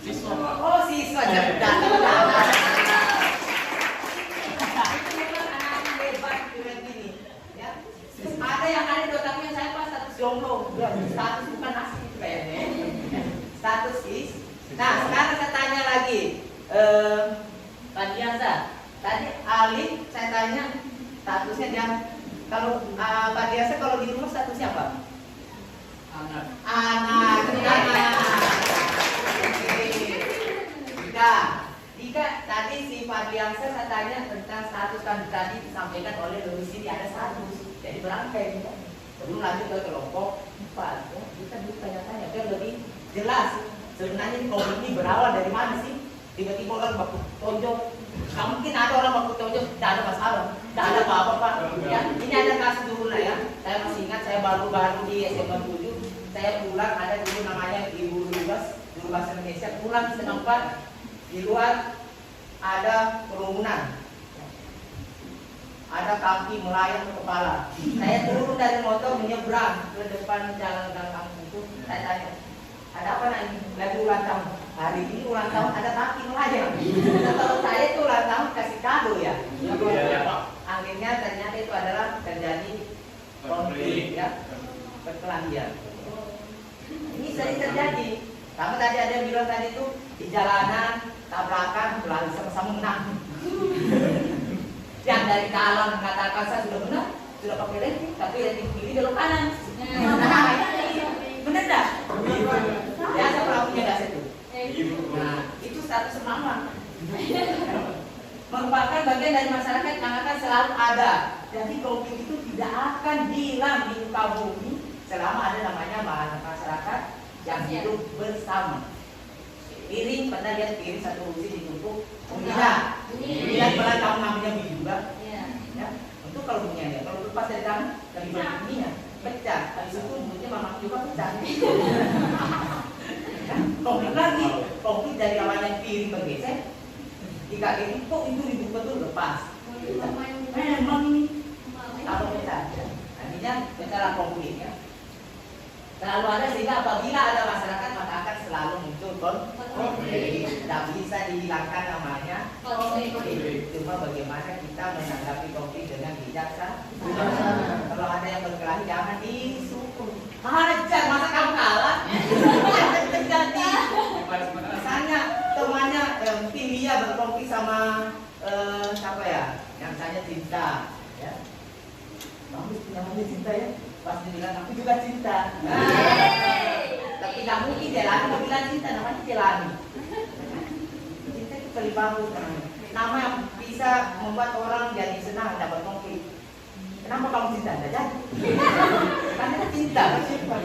Siswa Pak. Oh siswa cerdas. Itu memang anak hebat keren gini, ya. Ada yang ada di otaknya saya Pak status jomblo, status bukan asli kayaknya. Status is. Nah sekarang saya tanya lagi, Pak Diasa. Tadi Ali saya tanya statusnya dia. Kalau Pak Diasa kalau di rumah statusnya apa? Anak. Jika tadi si Fadliansa saya tanya tentang status kan tadi disampaikan oleh Luisi ada status, jadi berangkai kita. Sebelum lanjut ke kelompok 4, ya, kita tanya-tanya biar lebih jelas. Sebenarnya konflik ini berawal dari mana sih? Tiba-tiba orang baku tonjok. Nggak mungkin ada orang baku tonjok, tidak ada masalah, tidak ada apa-apa Pak. Ya, ini ada kasus dulu lah ya. Saya masih ingat saya baru-baru di SMA 7, saya pulang ada dulu namanya Ibu Lubas, Guru Bahasa Indonesia, pulang di setempat di luar ada kerumunan, ada kaki melayang ke kepala. Saya turun dari motor menyeberang ke depan jalan gang itu. Saya tanya, ada apa nak ini? Lagi ulang tahun. Hari ini ulang tahun ada kaki melayang. Kalau saya itu ulang tahun kasih kado ya. Iya Pak. Akhirnya ternyata itu adalah terjadi konflik ya, perkelahian. Ini sering terjadi. Kamu tadi ada yang bilang tadi itu di jalanan tabrakan, berlari sama-sama menang. Yang dari kanan mengatakan saya sudah benar, sudah pakai rating, tapi rating kiri belok kanan. Benar dah? Biasa pelakunya dah itu. Nah, itu status semangat. merupakan bagian dari masyarakat yang akan selalu ada. Jadi konflik itu tidak akan hilang di muka bumi selama ada namanya masyarakat yang hidup bersama. Piring, pernah lihat piring satu kursi ditumpuk? Tidak. Lihat pernah kamu namanya mie juga? Ya. Untuk kalau punya dia, kalau lepas dari tangan, dari bagiannya pecah. Habis itu mulutnya mama juga pecah. Konflik lagi, konflik dari awalnya piring bergeser, jika ini kok itu ribut betul lepas. Memang ini kalau pecah, artinya pecahlah konfliknya. Selalu ada sehingga apabila ada masyarakat maka akan selalu muncul konflik. Tidak bisa dihilangkan namanya konflik. Cuma bagaimana kita menanggapi konflik dengan bijaksana. Kalau ada yang berkelahi jangan disukur. Hajar, masa kamu kalah? Terjadi. Misalnya temannya mungkin dia berkonflik sama siapa ya? Yang misalnya cinta, ya. Kamu namanya cinta ya? Pasti bilang aku juga cinta. Tapi nggak mungkin Jelani mau bilang cinta, namanya Jelani. Cinta itu kelibahu namanya. Nama yang bisa membuat orang jadi senang dapat konflik. Kenapa kamu cinta? Tidak jadi. Karena cinta.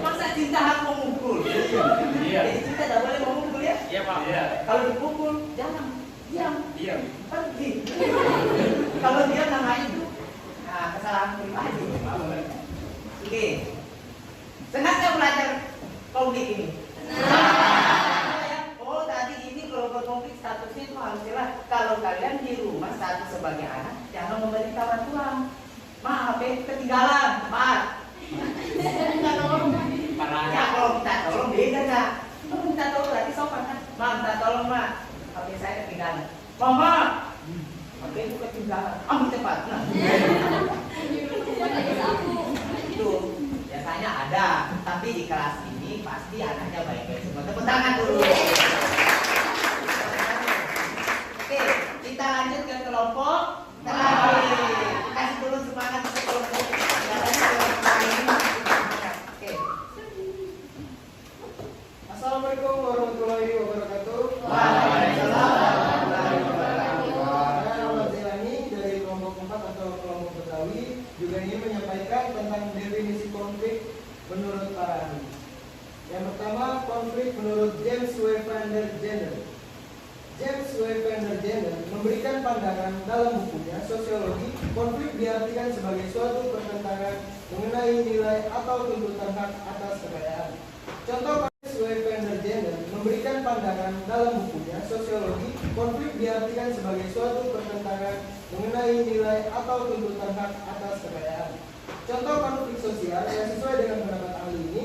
Masa cinta harus memukul? Jadi cinta tidak boleh memukul ya? Iya Pak. Kalau dipukul jangan diam. Pergi. Kalau diam namanya itu kesalahan pribadi. Oke, senang nggak belajar konflik ini? Oh tadi ini kalau berkonflik statusnya itu harus jelas. Kalau kalian di rumah status sebagai anak, jangan memberi kawan tuang. Maaf, ketinggalan, cepat. Ya kalau minta tolong beda nggak? Kalau minta tolong berarti sopan kan? Ma, minta tolong ma, HP saya ketinggalan. Mama, HP itu ketinggalan. Ambil cepat. Nah. Itu biasanya ada, tapi di kelas ini pasti anaknya baik-baik semua. Tepuk tangan dulu. Oke, kita lanjut ke kelompok terakhir. Kasih dulu semangat untuk kelompok. Oke. Assalamualaikum warahmatullahi wabarakatuh. Waalaikumsalam warahmatullahi wabarakatuh. Saya Ahmad Zelani dari kelompok 4 atau kelompok Betawi juga ingin menyampaikan tentang definisi konflik menurut para ahli. Yang pertama, konflik menurut James W. Van der Zanden. James W. Van der Zanden memberikan pandangan dalam bukunya Sosiologi, konflik diartikan sebagai suatu pertentangan mengenai nilai atau tuntutan hak atas kekayaan. Contoh, James W. Van der Zanden memberikan pandangan dalam bukunya Sosiologi, konflik diartikan sebagai suatu pertentangan mengenai nilai atau tuntutan hak atas kekayaan. Contoh konflik sosial yang sesuai dengan pendapat ahli ini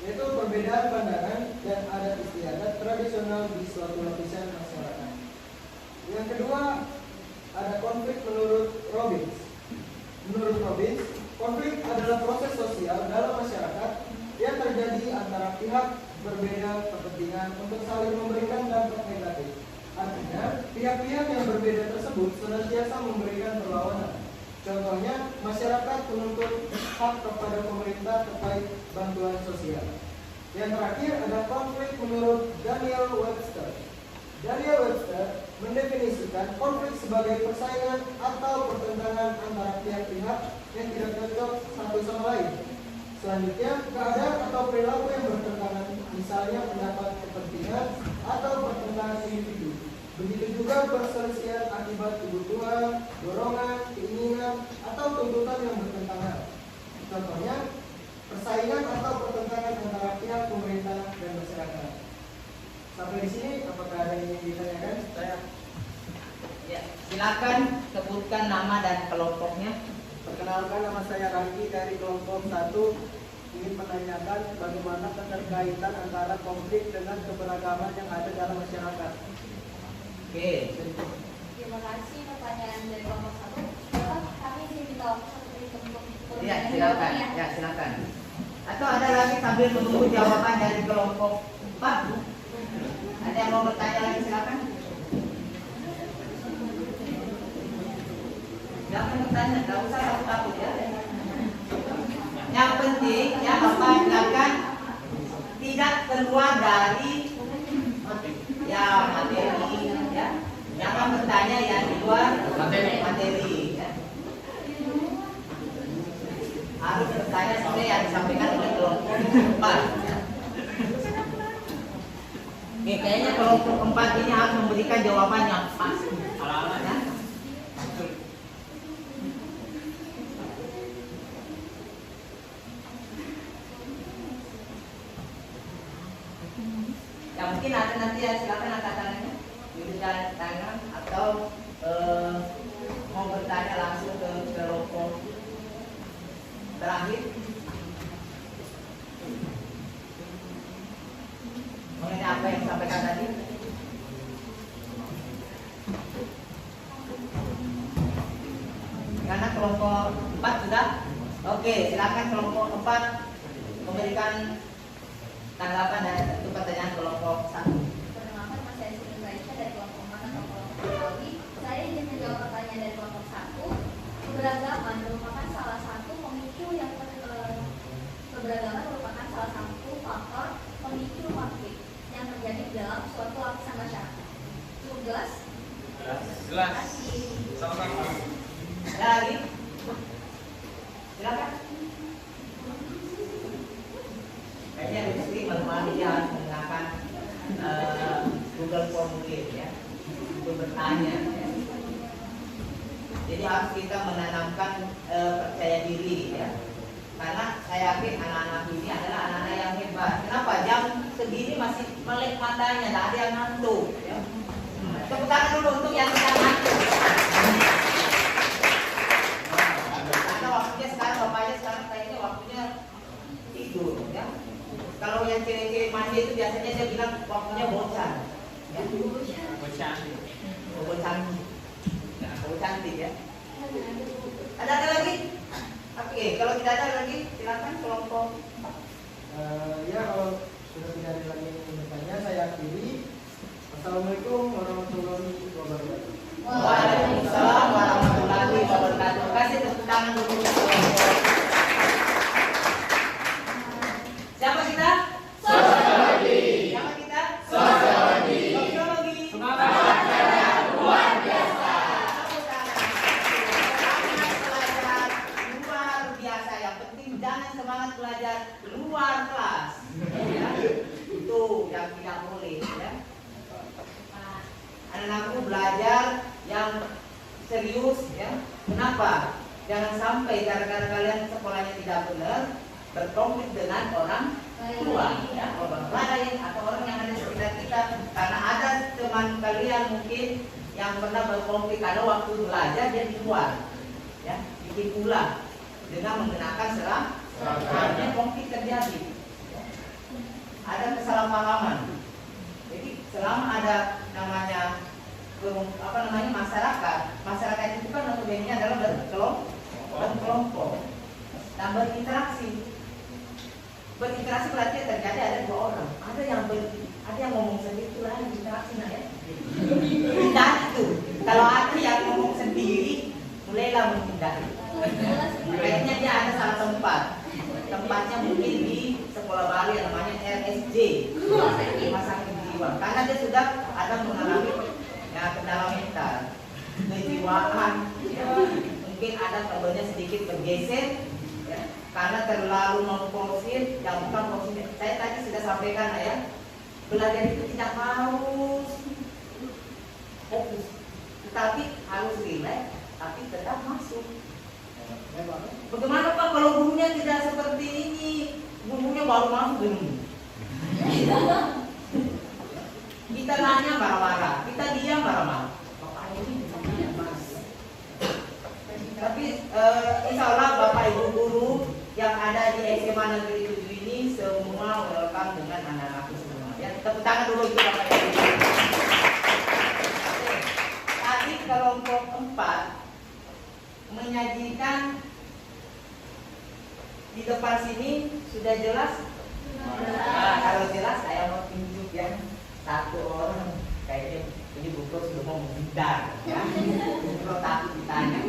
yaitu perbedaan pandangan dan adat istiadat tradisional di suatu lapisan masyarakat. Yang kedua, ada konflik menurut Robbins. Menurut Robbins, konflik adalah proses sosial dalam masyarakat yang terjadi antara pihak berbeda kepentingan untuk saling memberikan dampak negatif. Artinya, pihak-pihak yang berbeda tersebut senantiasa memberikan perlawanan. Contohnya, masyarakat menuntut hak kepada pemerintah terkait bantuan sosial. Yang terakhir ada konflik menurut Daniel Webster. Daniel Webster mendefinisikan konflik sebagai persaingan atau pertentangan antara pihak-pihak yang tidak cocok satu sama lain. Selanjutnya, keadaan atau perilaku yang bertentangan, misalnya pendapat kepentingan atau pertentangan individu. Begitu juga perselisihan akibat kebutuhan, dorongan, keinginan, atau tuntutan yang bertentangan. Contohnya, persaingan atau pertentangan antara pihak pemerintah dan masyarakat. Sampai di sini, apakah ada yang ingin ditanyakan? Ya, silakan sebutkan nama dan kelompoknya. Perkenalkan, nama saya Rangki dari kelompok 1. Ingin menanyakan bagaimana keterkaitan antara konflik dengan keberagaman yang ada dalam masyarakat. Oke. Terima kasih pertanyaan dari kelompok 1. Bapak, kami ingin minta waktu 1 menit untuk Ya, silakan. Ya, silakan. Atau ada lagi sambil menunggu jawaban dari kelompok 4? Ada yang mau bertanya lagi, silakan. Jangan bertanya, nggak usah takut-takut ya. Yang penting, ya Bapak silakan tidak keluar dari ya materi, ya. Jangan bertanya yang di luar Kayaknya kelompok 4 ini harus memberikan jawaban yang pas. Ala-ala Ya. Ya mungkin ada nanti ya, silakan angkat tangannya, berikan tangan atau mau bertanya langsung ke kelompok terakhir mengenai apa yang disampaikan tadi. Karena kelompok 4 sudah. Oke, silakan kelompok 4 memberikan tanggapan dan untuk pertanyaan kelompok 1. Perkenalkan, Mas saya Siti Raisya dari kelompok 4 atau kelompok Betawi. Saya ingin menjawab pertanyaan dari kelompok 1. Keberagaman merupakan salah satu pemicu yang keberagaman merupakan salah satu faktor pemicu konflik yang terjadi di dalam suatu lapisan masyarakat. Cukup jelas? Jelas. Kasih. Sama-sama. Ada lagi? Silakan. Kayaknya Rizky malu-malu dia harus menggunakan Google Formulir ya untuk bertanya. Ya. Jadi harus kita menanamkan percaya diri ya. Karena saya yakin anak-anak ini adalah anak-anak yang hebat. Kenapa? Jam segini masih melek matanya, tidak ada yang ngantuk. Ya. Tepuk tangan dulu untuk yang tidak ngantuk. Karena waktunya sekarang, bapaknya sekarang kayaknya waktunya tidur. Ya. Kalau yang cewek-cewek mandi itu biasanya dia bilang waktunya bosan. Ya. bocah. Bocah cantik ya. Ada lagi? Oke, kalau tidak ada lagi silakan kelompok. Ya, kalau sudah tidak ada lagi yang bertanya, saya akhiri. Assalamualaikum warahmatullahi wabarakatuh. Waalaikumsalam warahmatullahi wabarakatuh. Kasih tepuk tangan dulu. Siapa kita? Sosiologi. Siapa kita? Sosiologi. Sosiologi. Semangat luar biasa. Tepuk tangan. Semangat belajar luar biasa. Yang penting jangan semangat belajar luar kelas. Ya. Itu yang tidak boleh. Ya. Anak-anakku belajar yang serius ya. Kenapa? Jangan sampai gara-gara kalian sekolahnya tidak benar berkonflik dengan orang tua ya, orang lain atau orang yang ada di sekitar kita. Karena ada teman kalian mungkin yang pernah berkonflik karena waktu belajar dia di luar ya, bikin ulah dengan menggunakan akhirnya konflik terjadi ya. Ada kesalahpahaman. Jadi selama ada namanya masyarakat itu kan notabene adalah berkelompok dan berinteraksi berarti terjadi ada dua orang, ada yang ngomong sendiri itu lain interaksi ya. Tidak itu, kalau ada yang ngomong sendiri mulailah menghindari. Kayaknya dia ada salah tempatnya mungkin di sekolah Bali yang namanya RSJ, rumah sakit jiwa, karena dia sudah ada mengalami kendala mental, kejiwaan, ya. Mungkin ada kabelnya sedikit bergeser, ya, karena terlalu memforsir, yang bukan forsir. Saya tadi sudah sampaikan ya, belajar itu tidak harus fokus, tetapi harus relax, tapi tetap masuk. Bagaimana Pak kalau gurunya tidak seperti ini, gurunya baru masuk belum? Kita nanya marah-marah, kita diam marah-marah. Tapi insya Allah Bapak Ibu guru yang ada di SMA Negeri 7 ini semua welcome dengan anak-anakku semua. Ya, tepuk tangan dulu itu Bapak Ibu. Tadi kelompok 4 menyajikan di depan sini sudah jelas. Nah, kalau jelas saya mau tunjuk ya. Satu orang kayaknya ini buku sudah mau menghindar ya. Kalau takut ditanya.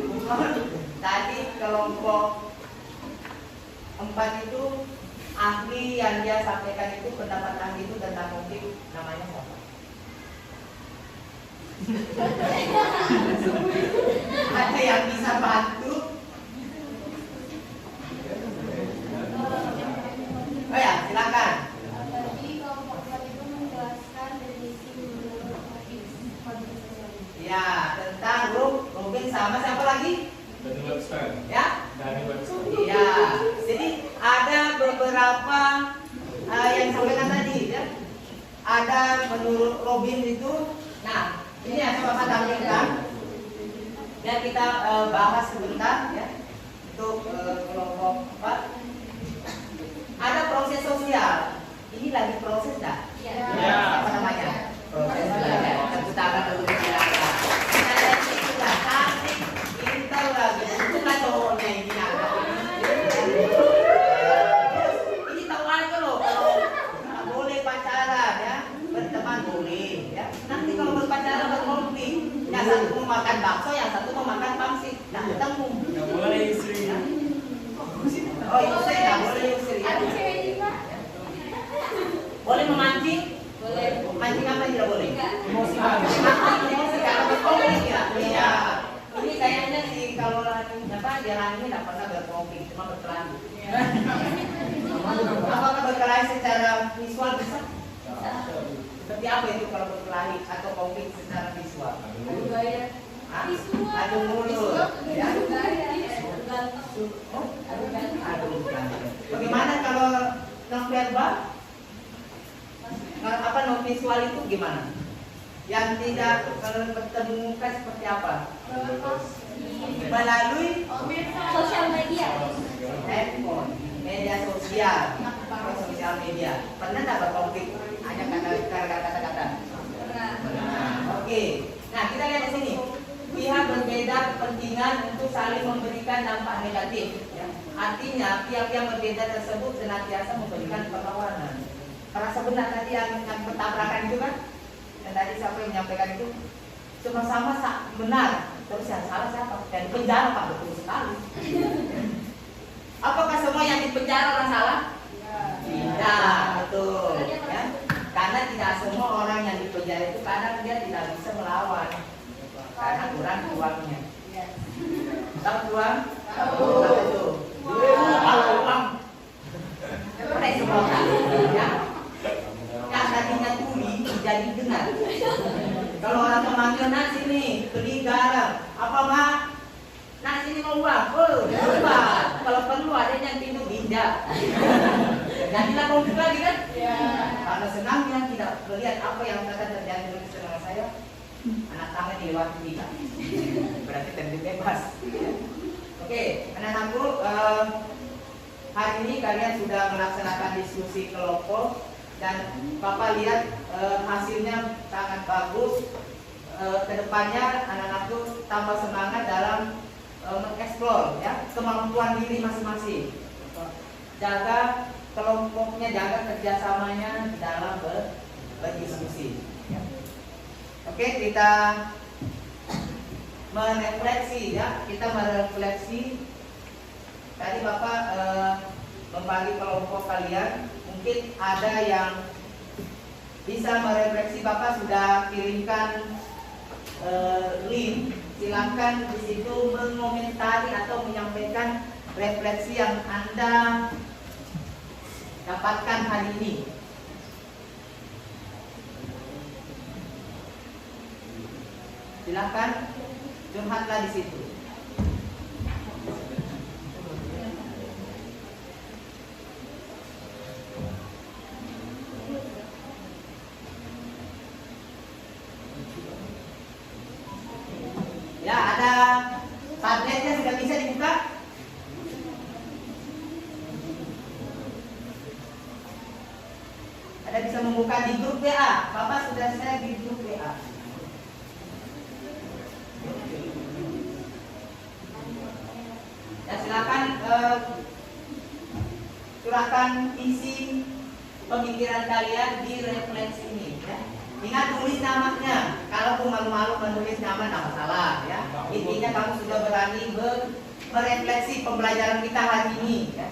Tadi kelompok 4 itu ahli yang dia sampaikan itu, pendapat ahli itu tentang konflik, namanya siapa? Ada yang bisa bantu? Oh ya, silakan. Tadi kelompok 4 itu menjelaskan dari Ya, tentang Robin sama siapa lagi? Dari Webster. Ya? Dari Webster. Ya, jadi ada beberapa yang disampaikan tadi ya. Ada menurut Robin itu, nah ini yang Bapak tampilkan dan kita bahas sebentar ya untuk kelompok 4. Ada proses sosial. Ini lagi proses dah. Ya. Apa namanya? Proses belajar. Kita akan dulu belajar. Kita lihat itu lah, cantik, pintar lagi. Itu kan cowoknya ini ini tahu aja loh kalau boleh pacaran ya, berteman boleh ya. Nanti kalau berpacaran berkonflik, yang satu mau makan bakso, yang satu mau makan pangsit, nah ketemu. Nggak boleh istri. Oh istri nggak boleh istri ya. Ada cewek juga. Boleh memancing? Boleh. Mancing apa yang tidak boleh? Emosi. Emosi karena berkonflik ya. Iya. Ini kayaknya sih kalau apa jalan ini tidak pernah berkonflik, cuma berkelahi. Apakah berkelahi secara visual bisa? Seperti apa itu kalau berkelahi atau konflik secara visual? Hah? Adu mulut. Ya. Bagaimana kalau non verbal? Apa non visual itu gimana? Yang tidak bertemu muka seperti apa? Melalui Sosial media. handphone, media sosial, atau sosial media. Pernah tidak berkonflik? Hanya karena kata-kata. Oke. Nah kita lihat di sini. Pihak berbeda kepentingan untuk saling memberikan dampak negatif. Ya. Artinya pihak yang berbeda tersebut senantiasa memberikan perlawanan. Terasa benar tadi yang bertabrakan itu kan? Dan tadi siapa yang menyampaikan itu? Sama-sama benar. Terus yang salah siapa? Yang di penjara Pak, betul sekali. Apakah semua yang di penjara orang salah? Tidak, betul. Ya. Karena tidak semua orang yang di penjara itu kadang dia tidak bisa melawan. Karena kurang uangnya. Tahu uang? Tahu. Tahu. Kalau uang, apa semua ya? Yang tadinya tuli jadi dengar. Kalau orang memanggil nasi nih, beli garam, apa mak? Nasi ini mau uang, lupa. Kalau perlu ada yang pintu bijak. Jadilah konflik lagi kan? Karena senangnya tidak melihat apa yang akan terjadi dengan saudara saya. Anak tangan dilewati tidak. Berarti tentu bebas. Oke, anak-anakku, hari ini kalian sudah melaksanakan diskusi kelompok dan Bapak lihat hasilnya sangat bagus. Kedepannya anak-anakku tambah semangat dalam mengeksplor ya kemampuan diri masing-masing. Jaga kelompoknya, jaga kerjasamanya dalam berdiskusi. Ya. Oke, kita merefleksi ya, kita merefleksi. Tadi Bapak membagi kelompok kalian, mungkin ada yang bisa merefleksi. Bapak sudah kirimkan link, silakan di situ mengomentari atau menyampaikan refleksi yang Anda dapatkan hari ini. Silakan curhatlah di situ. Ya, ada tabletnya sudah bisa dibuka. Ada bisa membuka di grup WA. Bapak sudah share di grup WA. Ya, silakan curahkan isi pemikiran kalian di refleksi ini. Ya. Ingat tulis namanya. Kalau malu-malu menulis nama tidak masalah. Ya. Intinya kamu sudah berani merefleksi pembelajaran kita hari ini. Ya.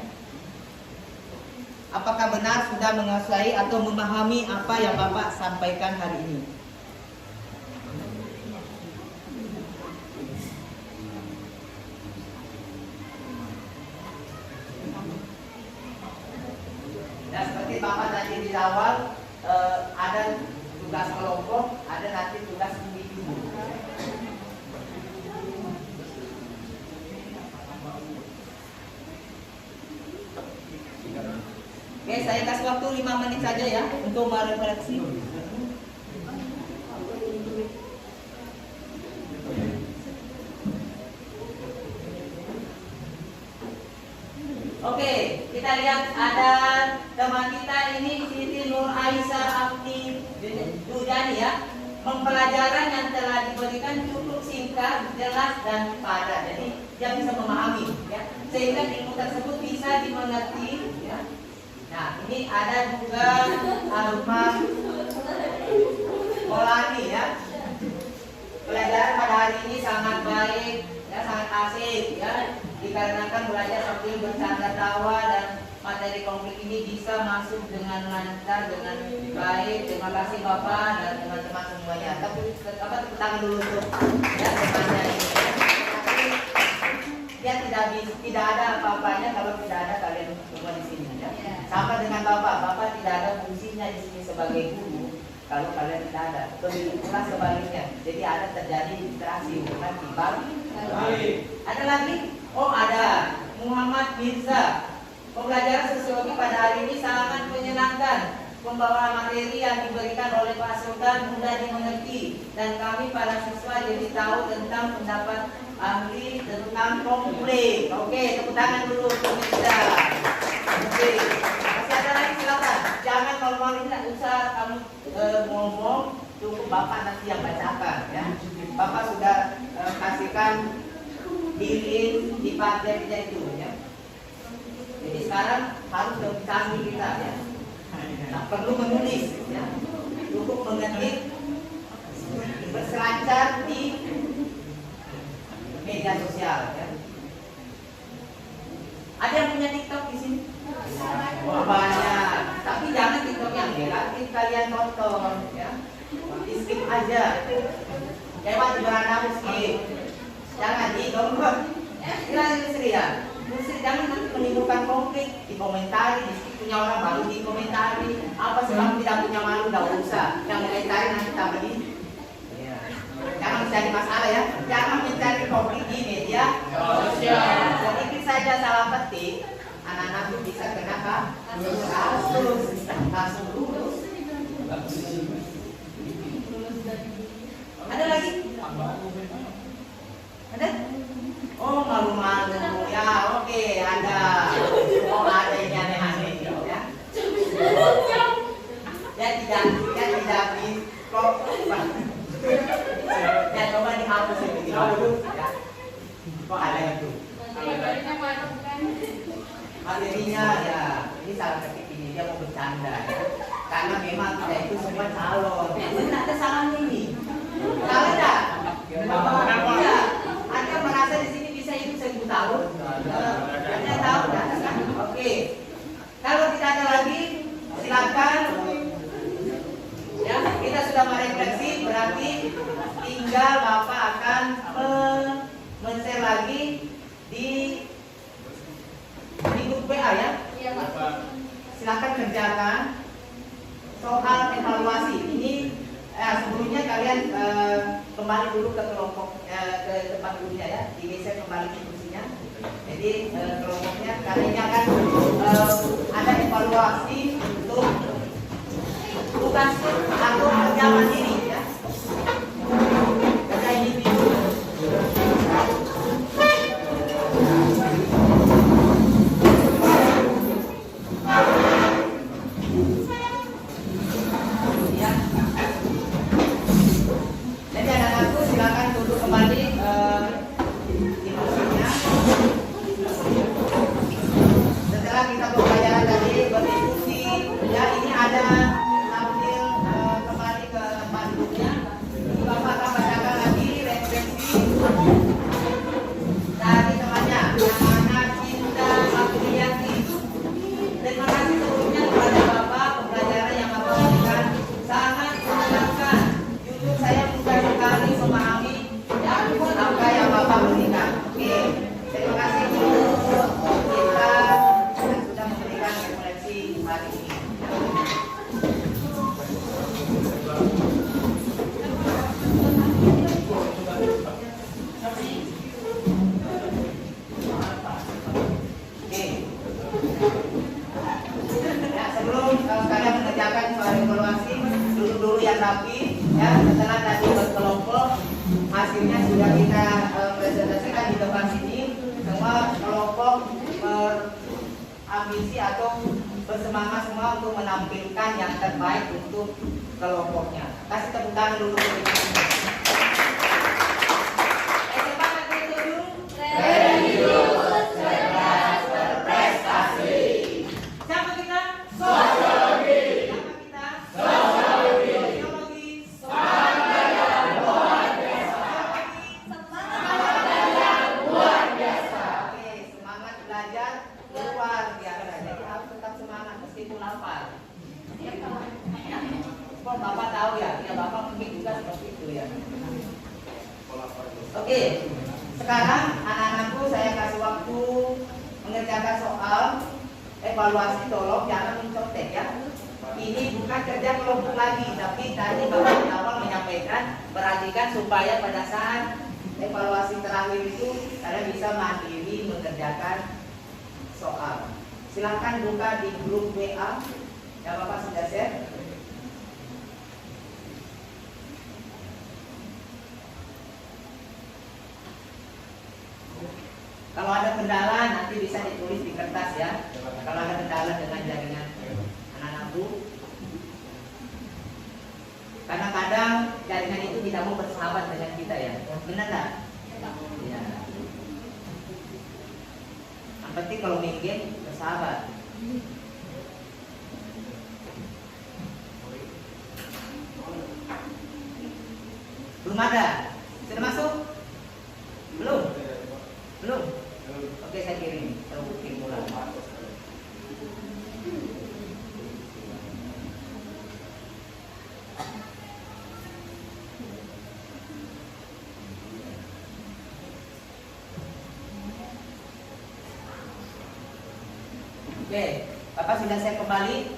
Apakah benar sudah menguasai atau memahami apa yang Bapak sampaikan hari ini? Dan seperti Bapak tadi di awal, ada tugas kelompok, ada nanti tugas individu. saya kasih waktu 5 menit saja ya untuk merefleksi. Oke, kita lihat ada teman kita ini Siti Nur Aisyah Abdi Dujani ya. Pembelajaran yang telah diberikan cukup singkat, jelas dan padat. Jadi dia bisa memahami ya. Sehingga ilmu tersebut bisa dimengerti ya. Nah, ini ada juga Alfa Olani ya. Pelajaran pada hari ini sangat baik ya, sangat asik ya. Dikarenakan belajar sambil bercanda tawa dan materi konflik ini bisa masuk dengan lancar, dengan baik. Terima kasih Bapak dan teman-teman semuanya. Tapi tepuk tangan dulu untuk ya temannya ini. Tapi dia tidak ada apa-apanya kalau tidak ada kalian semua di sini ya. Sama dengan Bapak tidak ada fungsinya di sini sebagai guru kalau kalian tidak ada. Begitu pula sebaliknya. Jadi ada terjadi interaksi bukan timbal. Ada lagi? Oh ada Muhammad Mirza. Pembelajaran sosiologi pada hari ini sangat menyenangkan. Pembawaan materi yang diberikan oleh Pak Sultan mudah dimengerti dan kami para siswa jadi tahu tentang pendapat ahli tentang konflik. Oke, tepuk tangan dulu untuk Mirza. Oke, masih ada lagi silakan. Jangan normal ini tidak usah kamu ngomong, cukup Bapak nanti yang bacakan ya. Bapak sudah kasihkan di pajaknya itu ya. Jadi sekarang harus lebih canggih kita ya. Nah, perlu menulis ya. Cukup mengetik berselancar di media sosial ya. Ada yang punya TikTok di sini? Wah, banyak. Tapi jangan TikTok yang negatif kalian tonton ya. Di skip aja. Lewat di beranda skip. Jangan di-download. Ini istri ya. Istri jangan nanti menimbulkan konflik, dikomentari, punya orang baru dikomentari. Apa sih kamu tidak punya malu, tidak usah. Yang komentari nanti tambah di. Ya. Jangan mencari masalah ya. Jangan mencari konflik di media sosial. Sedikit saja salah petik, anak-anak itu bisa kena kasus, langsung lulus. Ada lagi? Ada? Oh malu-malu ya, oke ada. Oh ada ini aneh-aneh ya. Ya tidak kok. Ya coba dihapus itu ya. Kok ada itu? Materinya ya, ini salah ketik ini dia mau bercanda ya. Karena memang kita itu semua calon. Ini ada salah ini. Tahu tidak? Iya. Anda merasa di sini bisa hidup 1000 tahun? Anda tahu kan? Oke. Kalau tidak ada lagi, silakan. Ya, kita sudah merefleksi, berarti tinggal Bapak akan men-share lagi di grup WA ya. Iya Pak. Silakan kerjakan soal evaluasi ini. Sebelumnya kalian kembali dulu ke kelompok ke tempat dulunya ya, digeser kembali ke kursinya. Jadi kelompoknya kalian akan ada evaluasi untuk tugas atau kerja mandiri ya. Kerja individu. Ada tampil kembali ke tempat hasilnya sudah kita presentasikan di depan sini. Semua kelompok berambisi atau bersemangat semua untuk menampilkan yang terbaik untuk kelompoknya. Kasih tepuk tangan dulu. Semangat itu dulu. Cerdas berprestasi. Siapa kita? Sosiologi. Siapa kita? Sosiologi. Sosiologi. Semangat yang luar biasa. Semangat yang luar biasa. Oke, semangat belajar luar biasa. Jadi harus tetap semangat meskipun lapar. Kok Bapak tahu ya? Ya Bapak mungkin juga seperti itu ya. Oke, sekarang anak-anakku saya kasih waktu mengerjakan soal evaluasi. Tolong jangan mencontek ya. Ini bukan kerja kelompok lagi, tapi tadi Bapak di awal menyampaikan perhatikan supaya pada saat evaluasi terakhir itu kalian bisa mandiri mengerjakan soal. Silahkan buka di grup WA yang Bapak sudah share. Kalau ada kendala nanti bisa ditulis di kertas ya. Kalau ada kendala dengan jaringan anak-anakku, karena kadang jaringan itu tidak mau bersahabat dengan kita ya. Benar tak? Ya. Yang penting kalau main game bersahabat. Belum ada? Sudah masuk? Belum? Belum? Oke, saya kirim. Saya kirim ulang. Oke, Bapak sudah saya kembali.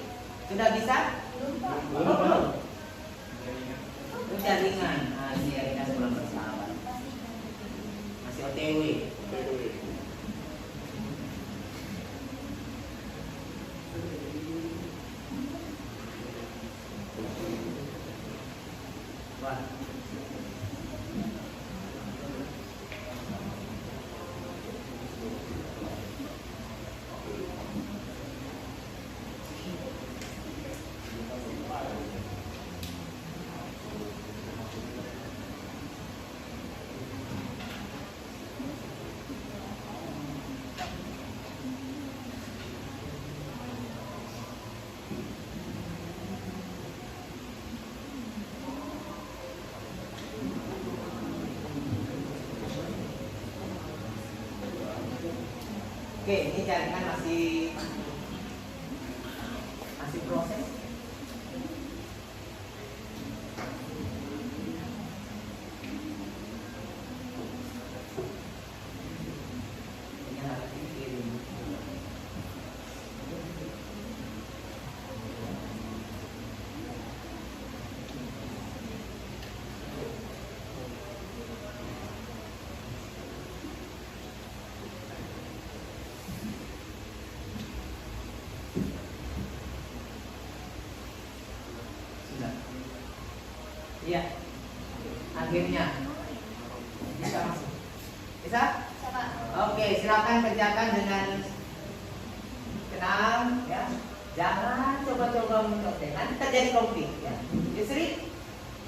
Sudah bisa? Belum. Itu jaringan. Nah, ini jaringan sebelum bersahabat. Masih OTW. Wah. Oke, ini jaringan masih proses. Ini harus dikirim. Iya, akhirnya bisa masuk. Bisa? Oke, silakan kerjakan dengan tenang ya. Jangan coba-coba mencontek, nanti terjadi konflik ya. Yusri,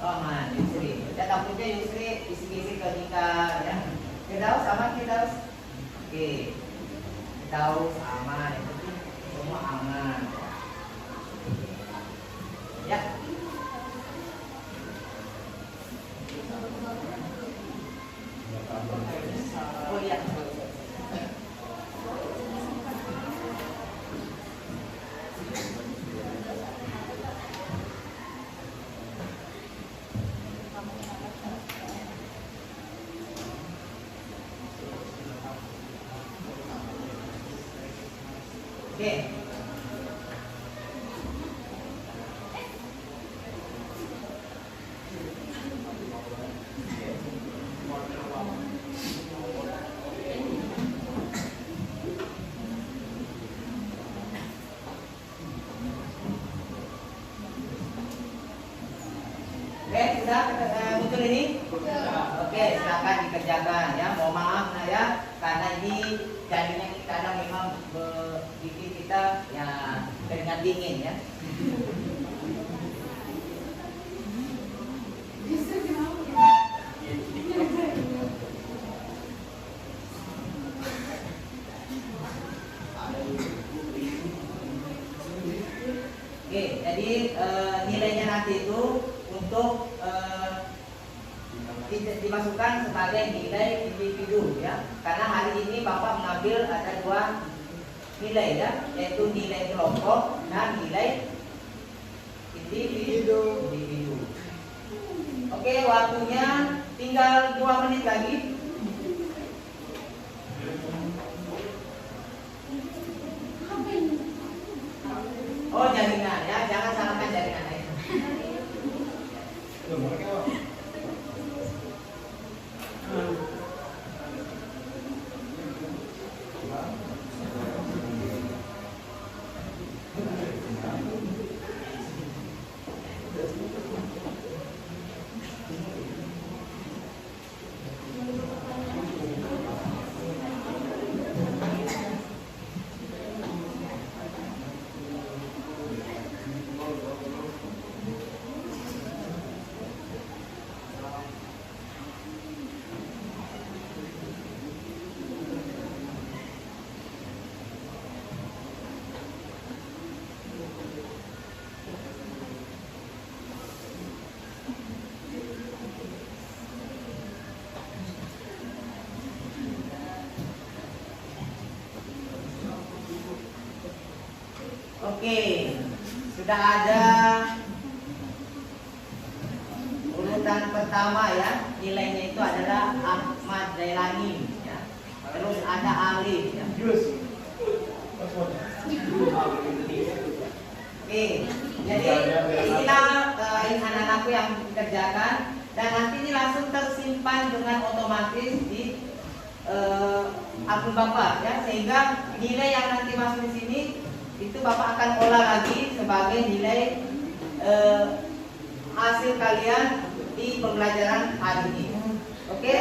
man, Yusri. Ya takutnya Yusri isi-isi ke Dika ya. Firdaus sama Firdaus. Oke, Firdaus aman, yang penting semua aman. Ya. Oh iya. Oke. Sudah muncul ini? Oke, silakan dikerjakan ya. Mohon maaf nah ya, karena ini jaringan ini kadang memang bikin kita ya keringat dingin ya. Oke, jadi nilainya nanti itu untuk dimasukkan sebagai nilai individu ya. Karena hari ini Bapak mengambil ada dua nilai ya, yaitu nilai kelompok dan nilai individu. Oke, waktunya tinggal 2 menit lagi. Oh, jaringan ya, jangan salahkan jaringan lain. Oke, sudah ada urutan pertama ya, nilainya itu adalah Ahmad Dailani ya. Terus ada Alif ya. Oke, jadi inilah anak-anakku yang kerjakan dan nanti ini langsung tersimpan dengan otomatis di akun Bapak ya, sehingga nilai yang nanti masuk di sini itu Bapak akan olah lagi sebagai nilai hasil kalian di pembelajaran hari ini. Oke?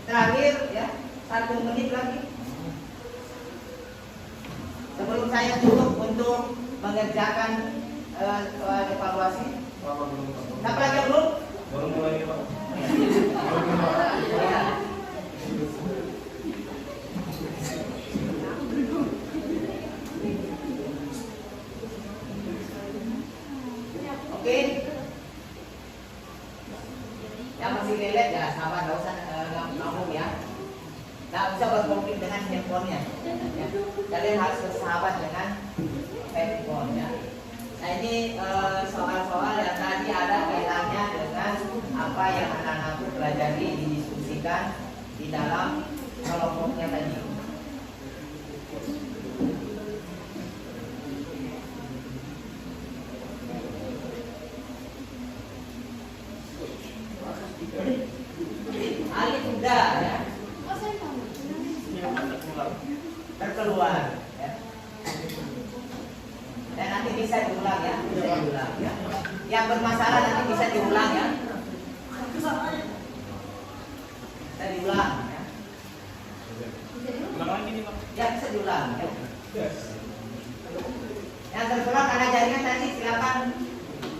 Terakhir ya, 1 menit lagi sebelum saya tutup untuk mengerjakan soal evaluasi. Siapa lagi yang belum? Baru mulai Pak. Ya. Oke, yang masih relate ya, sahabat, nggak usah ngomong ya, nggak usah berkonflik dengan handphonenya. Ya. Kalian harus bersahabat dengan handphone ya. Nah ini soal-soal yang tadi ada kaitannya dengan apa yang anak-anakku pelajari didiskusikan di dalam kelompoknya tadi. Alif udah ya, terkeluar ya. Dan nanti bisa diulang ya, diulang ya. Yang bermasalah nanti bisa diulang ya. Bisa diulang ya. Ya bisa diulang ya. Yang terkeluar karena jaringan tadi silakan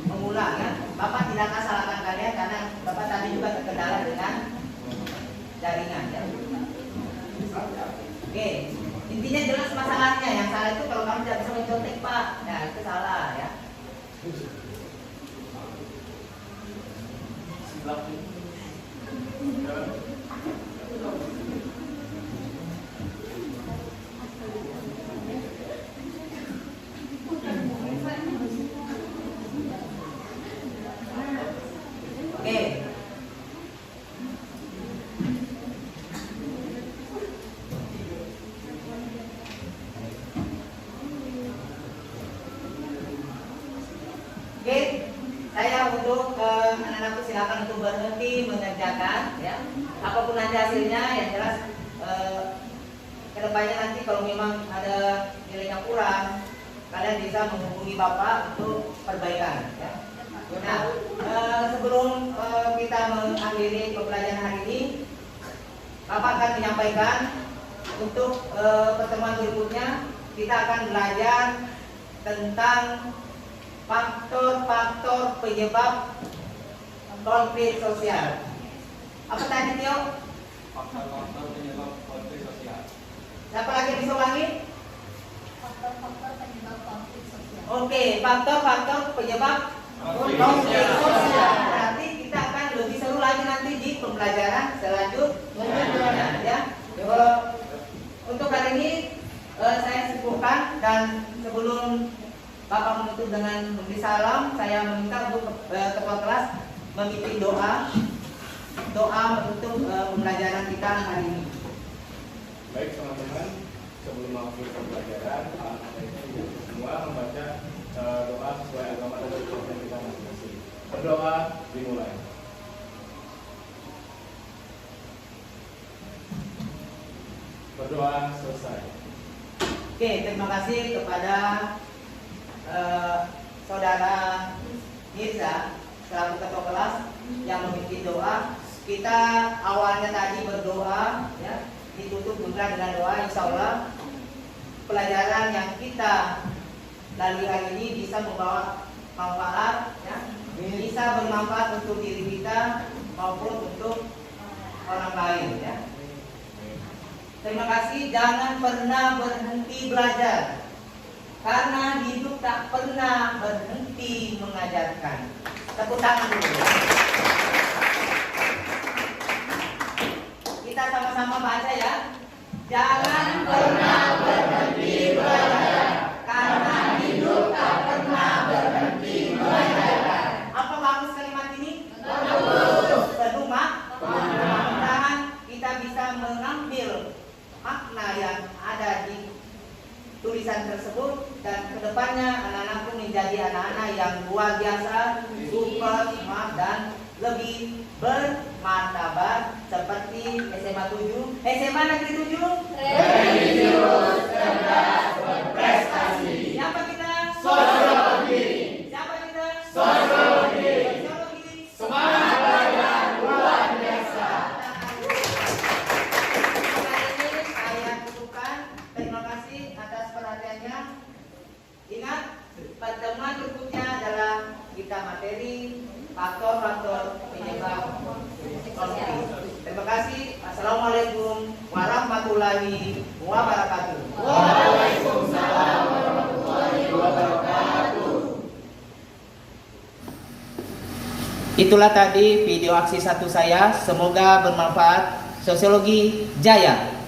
mengulang ya. Bapak tidak akan salahkan kalian karena Bapak tadi juga terkendala dengan jaringan ya. Oke, intinya jelas masalahnya. Yang salah itu kalau kamu tidak bisa mencontek Pak, nah itu salah ya. Oke. Oke, saya untuk anak-anakku silakan untuk berhenti mengerjakan ya. Apapun nanti hasilnya yang jelas kedepannya nanti kalau memang ada nilainya kurang, kalian bisa menghubungi Bapak untuk perbaikan ya. Nah, sebelum kita mengakhiri pembelajaran hari ini, Bapak akan menyampaikan untuk pertemuan berikutnya kita akan belajar tentang faktor-faktor penyebab konflik sosial. Apa tadi, Tio? Faktor-faktor penyebab konflik sosial. Siapa lagi bisa ulangi? Faktor-faktor penyebab konflik sosial. Oke, faktor-faktor penyebab Konflik konflik sosial. sosial. Berarti kita akan lebih seru lagi nanti di pembelajaran selanjutnya. Ya. Untuk hari ini saya cukupkan, dan sebelum Bapak menutup dengan memberi salam, saya meminta untuk ketua kelas memimpin doa untuk pembelajaran kita hari ini. Baik teman-teman, sebelum mengakhiri pembelajaran, semua membaca doa sesuai agama dan kepercayaan kita masing-masing. Berdoa dimulai. Berdoa selesai. Oke, terima kasih kepada saudara Mirza selaku ketua kelas yang memimpin doa. Kita awalnya tadi berdoa, ya, ditutup juga dengan doa. Insya Allah pelajaran yang kita lalui hari ini bisa membawa manfaat, ya, bisa bermanfaat untuk diri kita maupun untuk orang lain, ya. Terima kasih. Jangan pernah berhenti belajar, karena hidup tak pernah berhenti mengajarkan. Tepuk tangan dulu. Kita sama-sama baca, ya. Jangan pernah berhenti belajar, karena hidup tak pernah berhenti mengajarkan. Apa bagus kalimat ini? Bagus. Penuh mudah-mudahan kita bisa mengambil makna yang ada di tulisan tersebut, dan kedepannya anak-anakku menjadi anak-anak yang luar biasa, super smart, dan lebih bermartabat seperti SMA 7, SMA Negeri 7. Religius, cerdas, berprestasi. Siapa kita? Sosiologi. Siapa kita? Sosiologi. Sosiologi. Semangat belajar luar biasa. Kali ini saya cukupkan. Terima kasih atas perhatiannya. Ingat, pertemuan berikutnya adalah kita materi faktor-faktor penyebab konflik. Terima kasih. Assalamualaikum warahmatullahi wabarakatuh. Waalaikumsalam warahmatullahi wabarakatuh. Itulah tadi video aksi 1 saya. Semoga bermanfaat. Sosiologi Jaya.